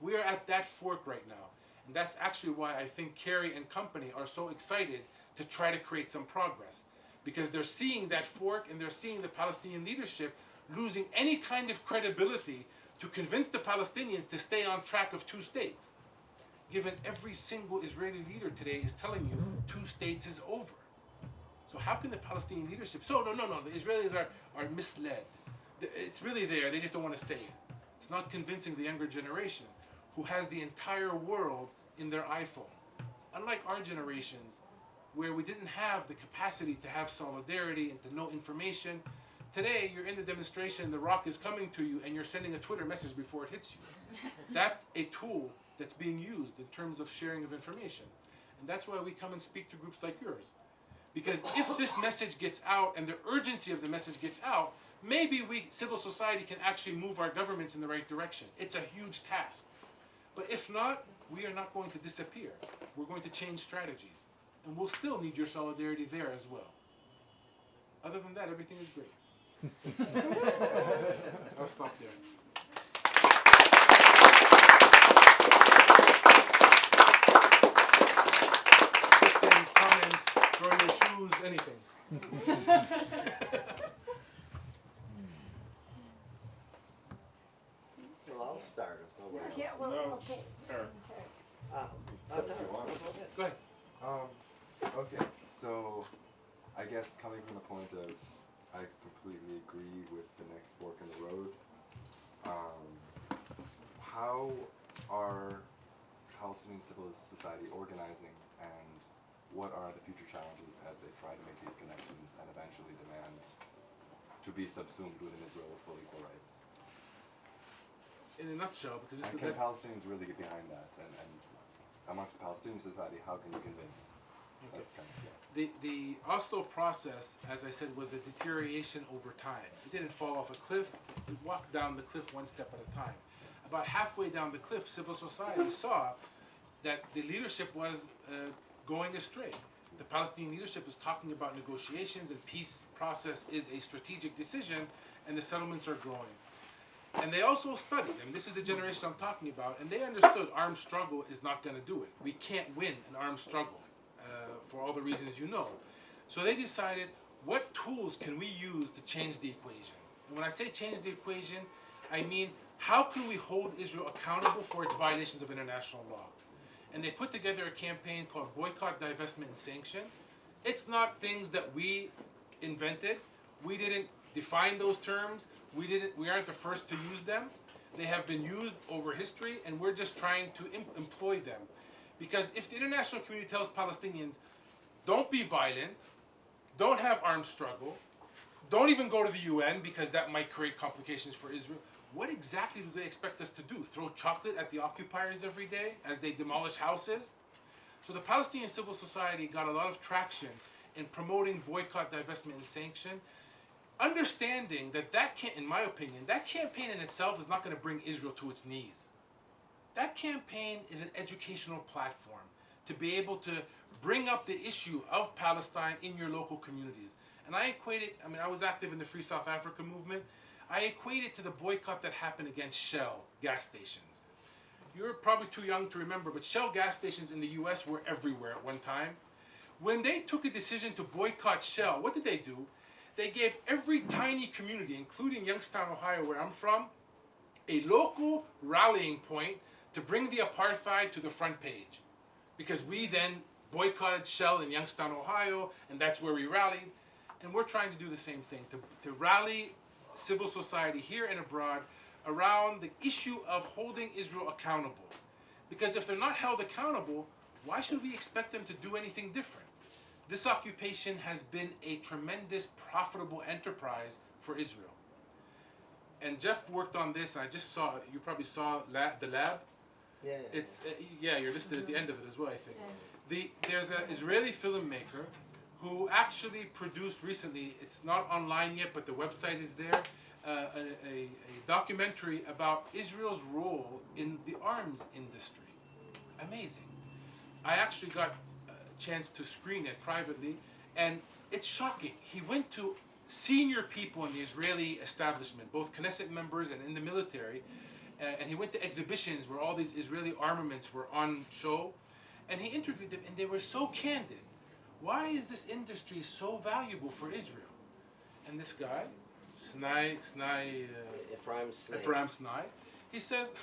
We are at that fork right now. And that's actually why I think Kerry and company are so excited to try to create some progress. Because they're seeing that fork and they're seeing the Palestinian leadership losing any kind of credibility to convince the Palestinians to stay on track of two states. Given every single Israeli leader today is telling you 2 states is over. So how can the Palestinian leadership, no, the Israelis are misled. It's really there, they just don't want to say it. It's not convincing the younger generation who has the entire world in their iPhone. Unlike our generations, where we didn't have the capacity to have solidarity and to know information, today you're in the demonstration, the rock is coming to you, and you're sending a Twitter message before it hits you. That's a tool that's being used in terms of sharing of information. And that's why we come and speak to groups like yours. Because if this message gets out and the urgency of the message gets out, maybe we, civil society, can actually move our governments in the right direction. It's a huge task. But if not, we are not going to disappear. We're going to change strategies. And we'll still need your solidarity there as well. Other than that, everything is great. I'll stop there. Questions, comments, throwing your shoes, anything. Well, I'll start. Yeah, well, No. okay. Sure. Go ahead. Okay, so I guess coming from the point of I completely agree with the next fork in the road. How are Palestinian civil society organizing, and what are the future challenges as they try to make these connections and eventually demand to be subsumed within Israel with full equal rights? In a nutshell, because And can Palestinians really get behind that? And amongst the Palestinian society, how can you convince? Okay. That's kind of, The Oslo process, as I said, was a deterioration over time. It didn't fall off a cliff. It walked down the cliff one step at a time. About halfway down the cliff, civil society saw that the leadership was going astray. The Palestinian leadership is talking about negotiations, and peace process is a strategic decision, and the settlements are growing. And they also studied, and this is the generation I'm talking about, and they understood armed struggle is not going to do it. We can't win an armed struggle for all the reasons you know. So they decided, what tools can we use to change the equation? And when I say change the equation, I mean, how can we hold Israel accountable for its violations of international law? And they put together a campaign called Boycott, Divestment, and Sanction. It's not things that we invented. We didn't define those terms. We aren't the first to use them. They have been used over history, and we're just trying to employ them. Because if the international community tells Palestinians, don't be violent, don't have armed struggle, don't even go to the UN because that might create complications for Israel, what exactly do they expect us to do? Throw chocolate at the occupiers every day as they demolish houses? So the Palestinian civil society got a lot of traction in promoting boycott, divestment, and sanction, understanding that in my opinion, that campaign in itself is not going to bring Israel to its knees. That campaign is an educational platform to be able to bring up the issue of Palestine in your local communities. And I equate it, I was active in the Free South Africa movement. I equate it to the boycott that happened against Shell gas stations. You're probably too young to remember, but Shell gas stations in the US were everywhere at one time. When they took a decision to boycott Shell, what did they do? They gave every tiny community, including Youngstown, Ohio, where I'm from, a local rallying point to bring the apartheid to the front page. Because we then boycotted Shell in Youngstown, Ohio, and that's where we rallied. And we're trying to do the same thing, to rally civil society here and abroad around the issue of holding Israel accountable. Because if they're not held accountable, why should we expect them to do anything different? This occupation has been a tremendous, profitable enterprise for Israel. And Jeff worked on this, and I just saw, you probably saw the lab. Yeah. It's, you're listed at the end of it as well, I think. There's an Israeli filmmaker who actually produced recently, it's not online yet, but the website is there, a documentary about Israel's role in the arms industry. Amazing. I actually got a chance to screen it privately, and it's shocking. He went to senior people in the Israeli establishment, both Knesset members and in the military, and he went to exhibitions where all these Israeli armaments were on show, and he interviewed them, and they were so candid. Why is this industry so valuable for Israel? And this guy, Ephraim Snai, he says,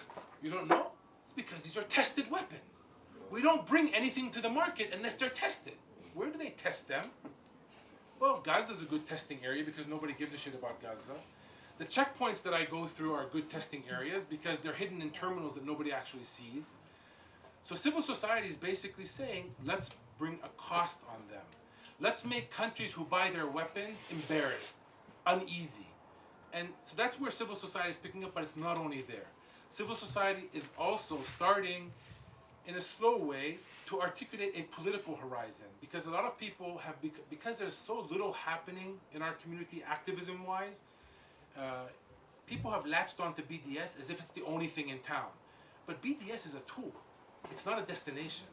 you don't know? It's because these are tested weapons. We don't bring anything to the market unless they're tested. Where do they test them? Well, Gaza's a good testing area because nobody gives a shit about Gaza. The checkpoints that I go through are good testing areas because they're hidden in terminals that nobody actually sees. So civil society is basically saying, let's bring a cost on them. Let's make countries who buy their weapons embarrassed, uneasy. And so that's where civil society is picking up, but it's not only there. Civil society is also starting in a slow way to articulate a political horizon, because a lot of people have, because there's so little happening in our community activism-wise, people have latched onto BDS as if it's the only thing in town. But BDS is a tool. It's not a destination.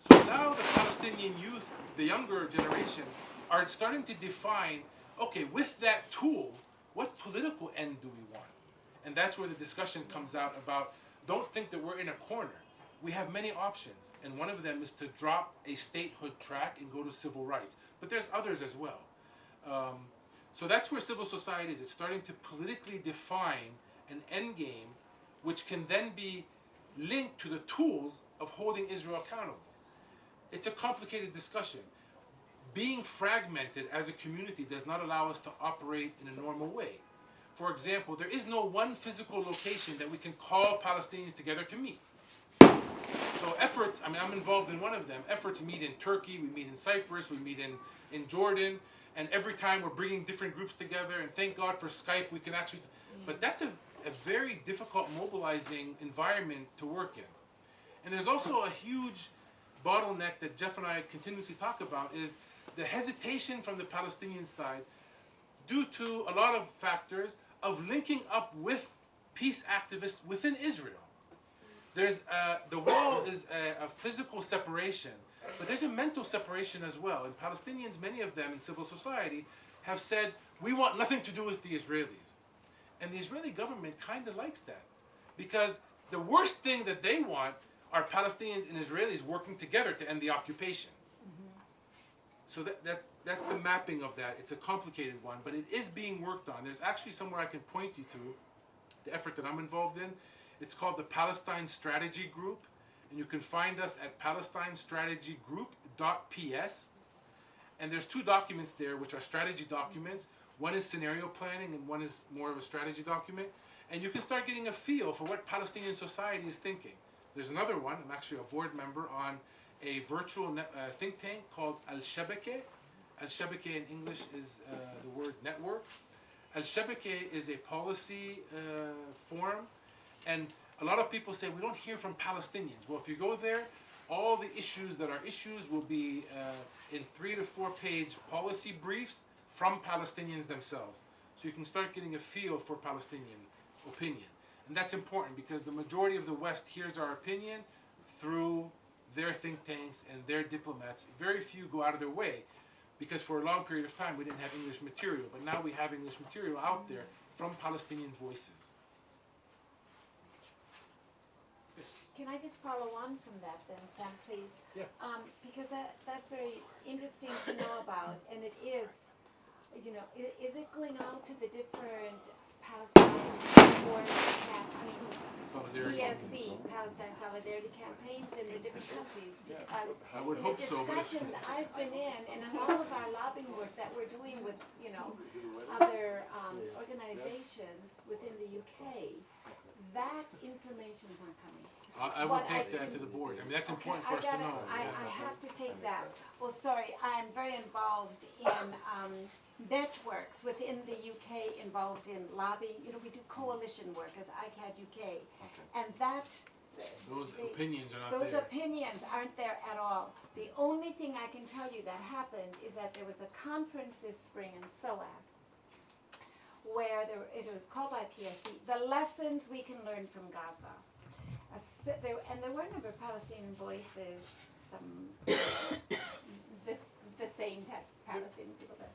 So now the Palestinian youth, the younger generation, are starting to define, okay, with that tool, what political end do we want? And that's where the discussion comes out about, don't think that we're in a corner. We have many options, and one of them is to drop a statehood track and go to civil rights. But there's others as well. So that's where civil society is. It's starting to politically define an end game, which can then be linked to the tools of holding Israel accountable. It's a complicated discussion. Being fragmented as a community does not allow us to operate in a normal way. For example, there is no one physical location that we can call Palestinians together to meet. So efforts, I'm involved in one of them. Efforts meet in Turkey, we meet in Cyprus, we meet in Jordan, and every time we're bringing different groups together, and thank God for Skype, we can actually, but that's a very difficult mobilizing environment to work in. And there's also a huge bottleneck that Jeff and I continuously talk about is the hesitation from the Palestinian side due to a lot of factors of linking up with peace activists within Israel. There's the wall is a physical separation, but there's a mental separation as well. And Palestinians, many of them in civil society, have said, we want nothing to do with the Israelis. And the Israeli government kind of likes that, because the worst thing that they want are Palestinians and Israelis working together to end the occupation. So that's the mapping of that. It's a complicated one, but it is being worked on. There's actually somewhere I can point you to, the effort that I'm involved in. It's called the Palestine Strategy Group, and you can find us at palestinestrategygroup.ps. And there's two documents there, which are strategy documents. One is scenario planning, and one is more of a strategy document. And you can start getting a feel for what Palestinian society is thinking. There's another one, I'm actually a board member on a virtual think tank called Al-Shabakeh. Al-Shabakeh in English is the word network. Al-Shabakeh is a policy forum, and a lot of people say we don't hear from Palestinians. Well, if you go there, all the issues that are issues will be in 3 to 4 page policy briefs from Palestinians themselves. So you can start getting a feel for Palestinian opinion. And that's important because the majority of the West hears our opinion through their think tanks and their diplomats. Very few go out of their way because for a long period of time we didn't have English material, but now we have English material out there from Palestinian voices. Can I just follow on from that then, Sam, please? Yeah. Because that's very interesting to know about, and it is, you know, is it going out to the different Palestine Solidarity. PSC, Palestine Solidarity campaigns in the different countries? Because I would hope so, but the discussions I've been in, and in all of our lobbying work that we're doing with, you know, other organizations within the UK, that information's not coming. I will take that to the board. I mean, that's important for us to know. I have to take that. Well, sorry, I'm very involved in networks within the UK, involved in lobbying. You know, we do coalition work as ICAHD UK, and that Those opinions are not those there. opinions aren't there at all. The only thing I can tell you that happened is that there was a conference this spring in SOAS where it was called by PSC, the lessons we can learn from Gaza. And there were a number of Palestinian voices, some the same type of Palestinian people there.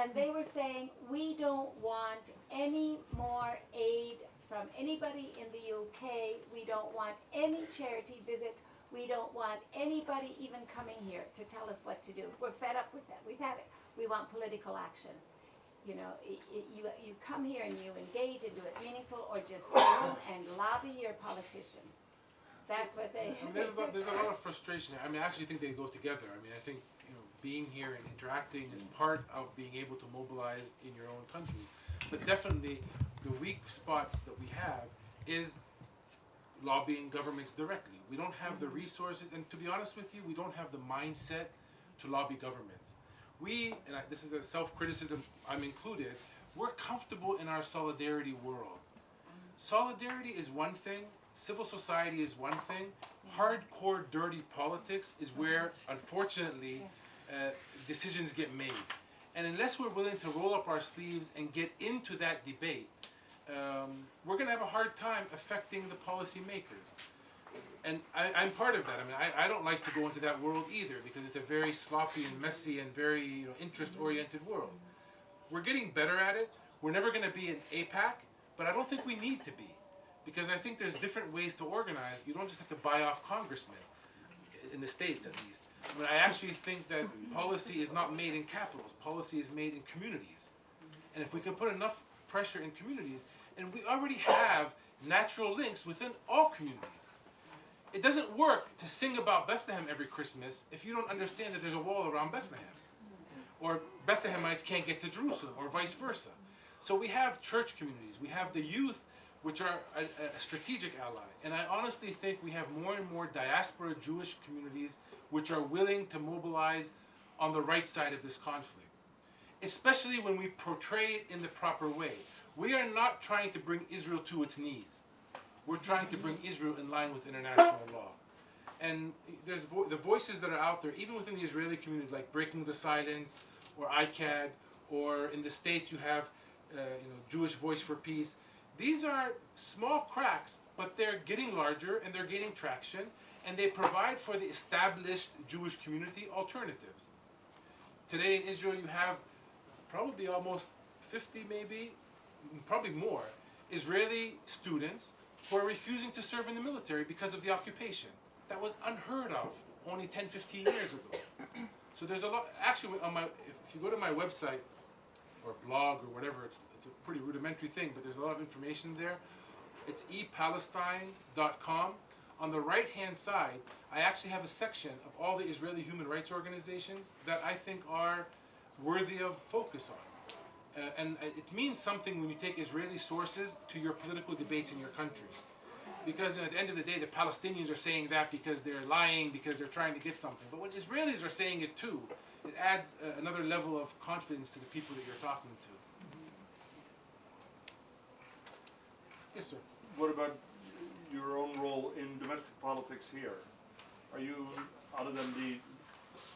And they were saying, we don't want any more aid from anybody in the UK. We don't want any charity visits. We don't want anybody even coming here to tell us what to do. We're fed up with that. We've had it. We want political action. You know, you come here and you engage and do it meaningful, or just go and lobby your politician. That's what they. I mean, there's a lot of frustration. I mean, I actually think they go together. I mean, I think, you know, being here and interacting is part of being able to mobilize in your own countries. But definitely, the weak spot that we have is lobbying governments directly. We don't have the resources, and to be honest with you, we don't have the mindset to lobby governments. This is a self-criticism, I'm included, we're comfortable in our solidarity world. Solidarity is one thing, civil society is one thing, hardcore dirty politics is where, unfortunately, decisions get made. And unless we're willing to roll up our sleeves and get into that debate, we're going to have a hard time affecting the policymakers. And I'm part of that. I mean, I don't like to go into that world either because it's a very sloppy and messy and very, you know, interest-oriented world. We're getting better at it. We're never going to be an APAC, but I don't think we need to be because I think there's different ways to organize. You don't just have to buy off congressmen, in the States at least. I mean, I actually think that policy is not made in capitals. Policy is made in communities. And if we can put enough pressure in communities, and we already have natural links within all communities. It doesn't work to sing about Bethlehem every Christmas if you don't understand that there's a wall around Bethlehem. Or Bethlehemites can't get to Jerusalem, or vice versa. So we have church communities, we have the youth, which are a strategic ally. And I honestly think we have more and more diaspora Jewish communities which are willing to mobilize on the right side of this conflict. Especially when we portray it in the proper way. We are not trying to bring Israel to its knees. We're trying to bring Israel in line with international law. And there's the voices that are out there, even within the Israeli community, like Breaking the Silence, or ICAHD, or in the States you have Jewish Voice for Peace. These are small cracks, but they're getting larger and they're gaining traction, and they provide for the established Jewish community alternatives. Today in Israel you have probably almost 50 maybe, probably more, Israeli students who are refusing to serve in the military because of the occupation. That was unheard of only 10, 15 years ago. So there's a lot, actually on my, if you go to my website or blog or whatever, it's a pretty rudimentary thing, but there's a lot of information there. It's epalestine.com. On the right hand side, I actually have a section of all the Israeli human rights organizations that I think are worthy of focus on. And it means something when you take Israeli sources to your political debates in your country. Because at the end of the day, the Palestinians are saying that because they're lying, because they're trying to get something. But when Israelis are saying it too, it adds another level of confidence to the people that you're talking to. Yes, sir. What about your own role in domestic politics here? Are you, other than the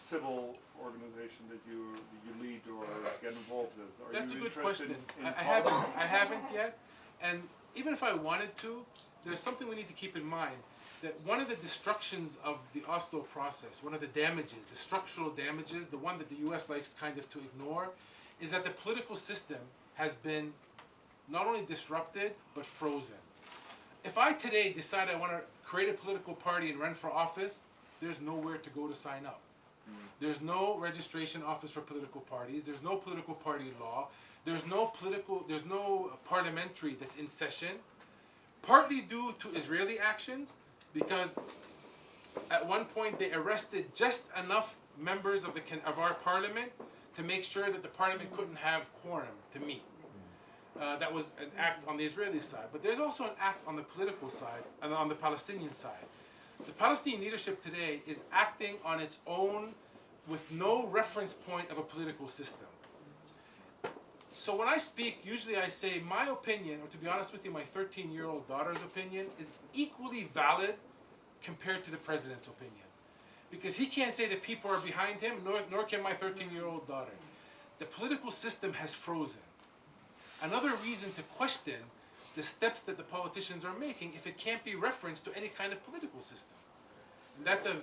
civil organization that you lead or get involved with, are That's you a good interested question. in I haven't yet. And even if I wanted to, there's something we need to keep in mind. That one of the destructions of the Oslo process, one of the damages, the structural damages, the one that the US likes kind of to ignore, is that the political system has been not only disrupted, but frozen. If I today decide I want to create a political party and run for office, there's nowhere to go to sign up. There's no registration office for political parties. There's no political party law. There's no parliamentary that's in session. Partly due to Israeli actions, because at one point they arrested just enough members of our parliament to make sure that the parliament couldn't have quorum to meet. That was an act on the Israeli side. But there's also an act on the political side and on the Palestinian side. The Palestinian leadership today is acting on its own with no reference point of a political system. So when I speak, usually I say my opinion, or to be honest with you, my 13-year-old daughter's opinion is equally valid compared to the president's opinion. Because he can't say that people are behind him, nor can my 13-year-old daughter. The political system has frozen. Another reason to question the steps that the politicians are making if it can't be referenced to any kind of political system. And that's a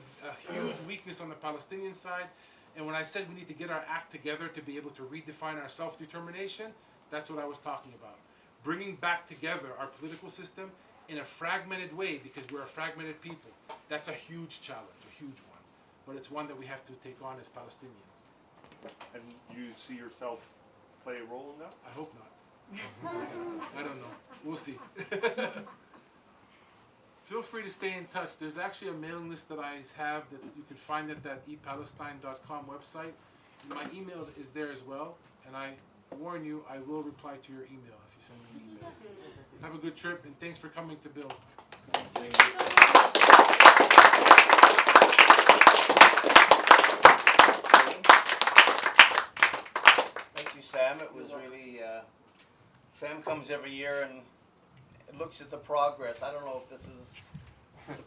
huge weakness on the Palestinian side. And when I said we need to get our act together to be able to redefine our self-determination, that's what I was talking about. Bringing back together our political system in a fragmented way, because we're a fragmented people. That's a huge challenge, a huge one. But it's one that we have to take on as Palestinians. And you see yourself play a role in that? I hope not. I don't know. We'll see. Feel free to stay in touch. There's actually a mailing list that I have that you can find at that epalestine.com website. My email is there as well, and I warn you, I will reply to your email if you send me an email. Have a good trip, and thanks for coming to Bill. Thank you, Sam. It was really, Sam comes every year and looks at the progress. I don't know if this is the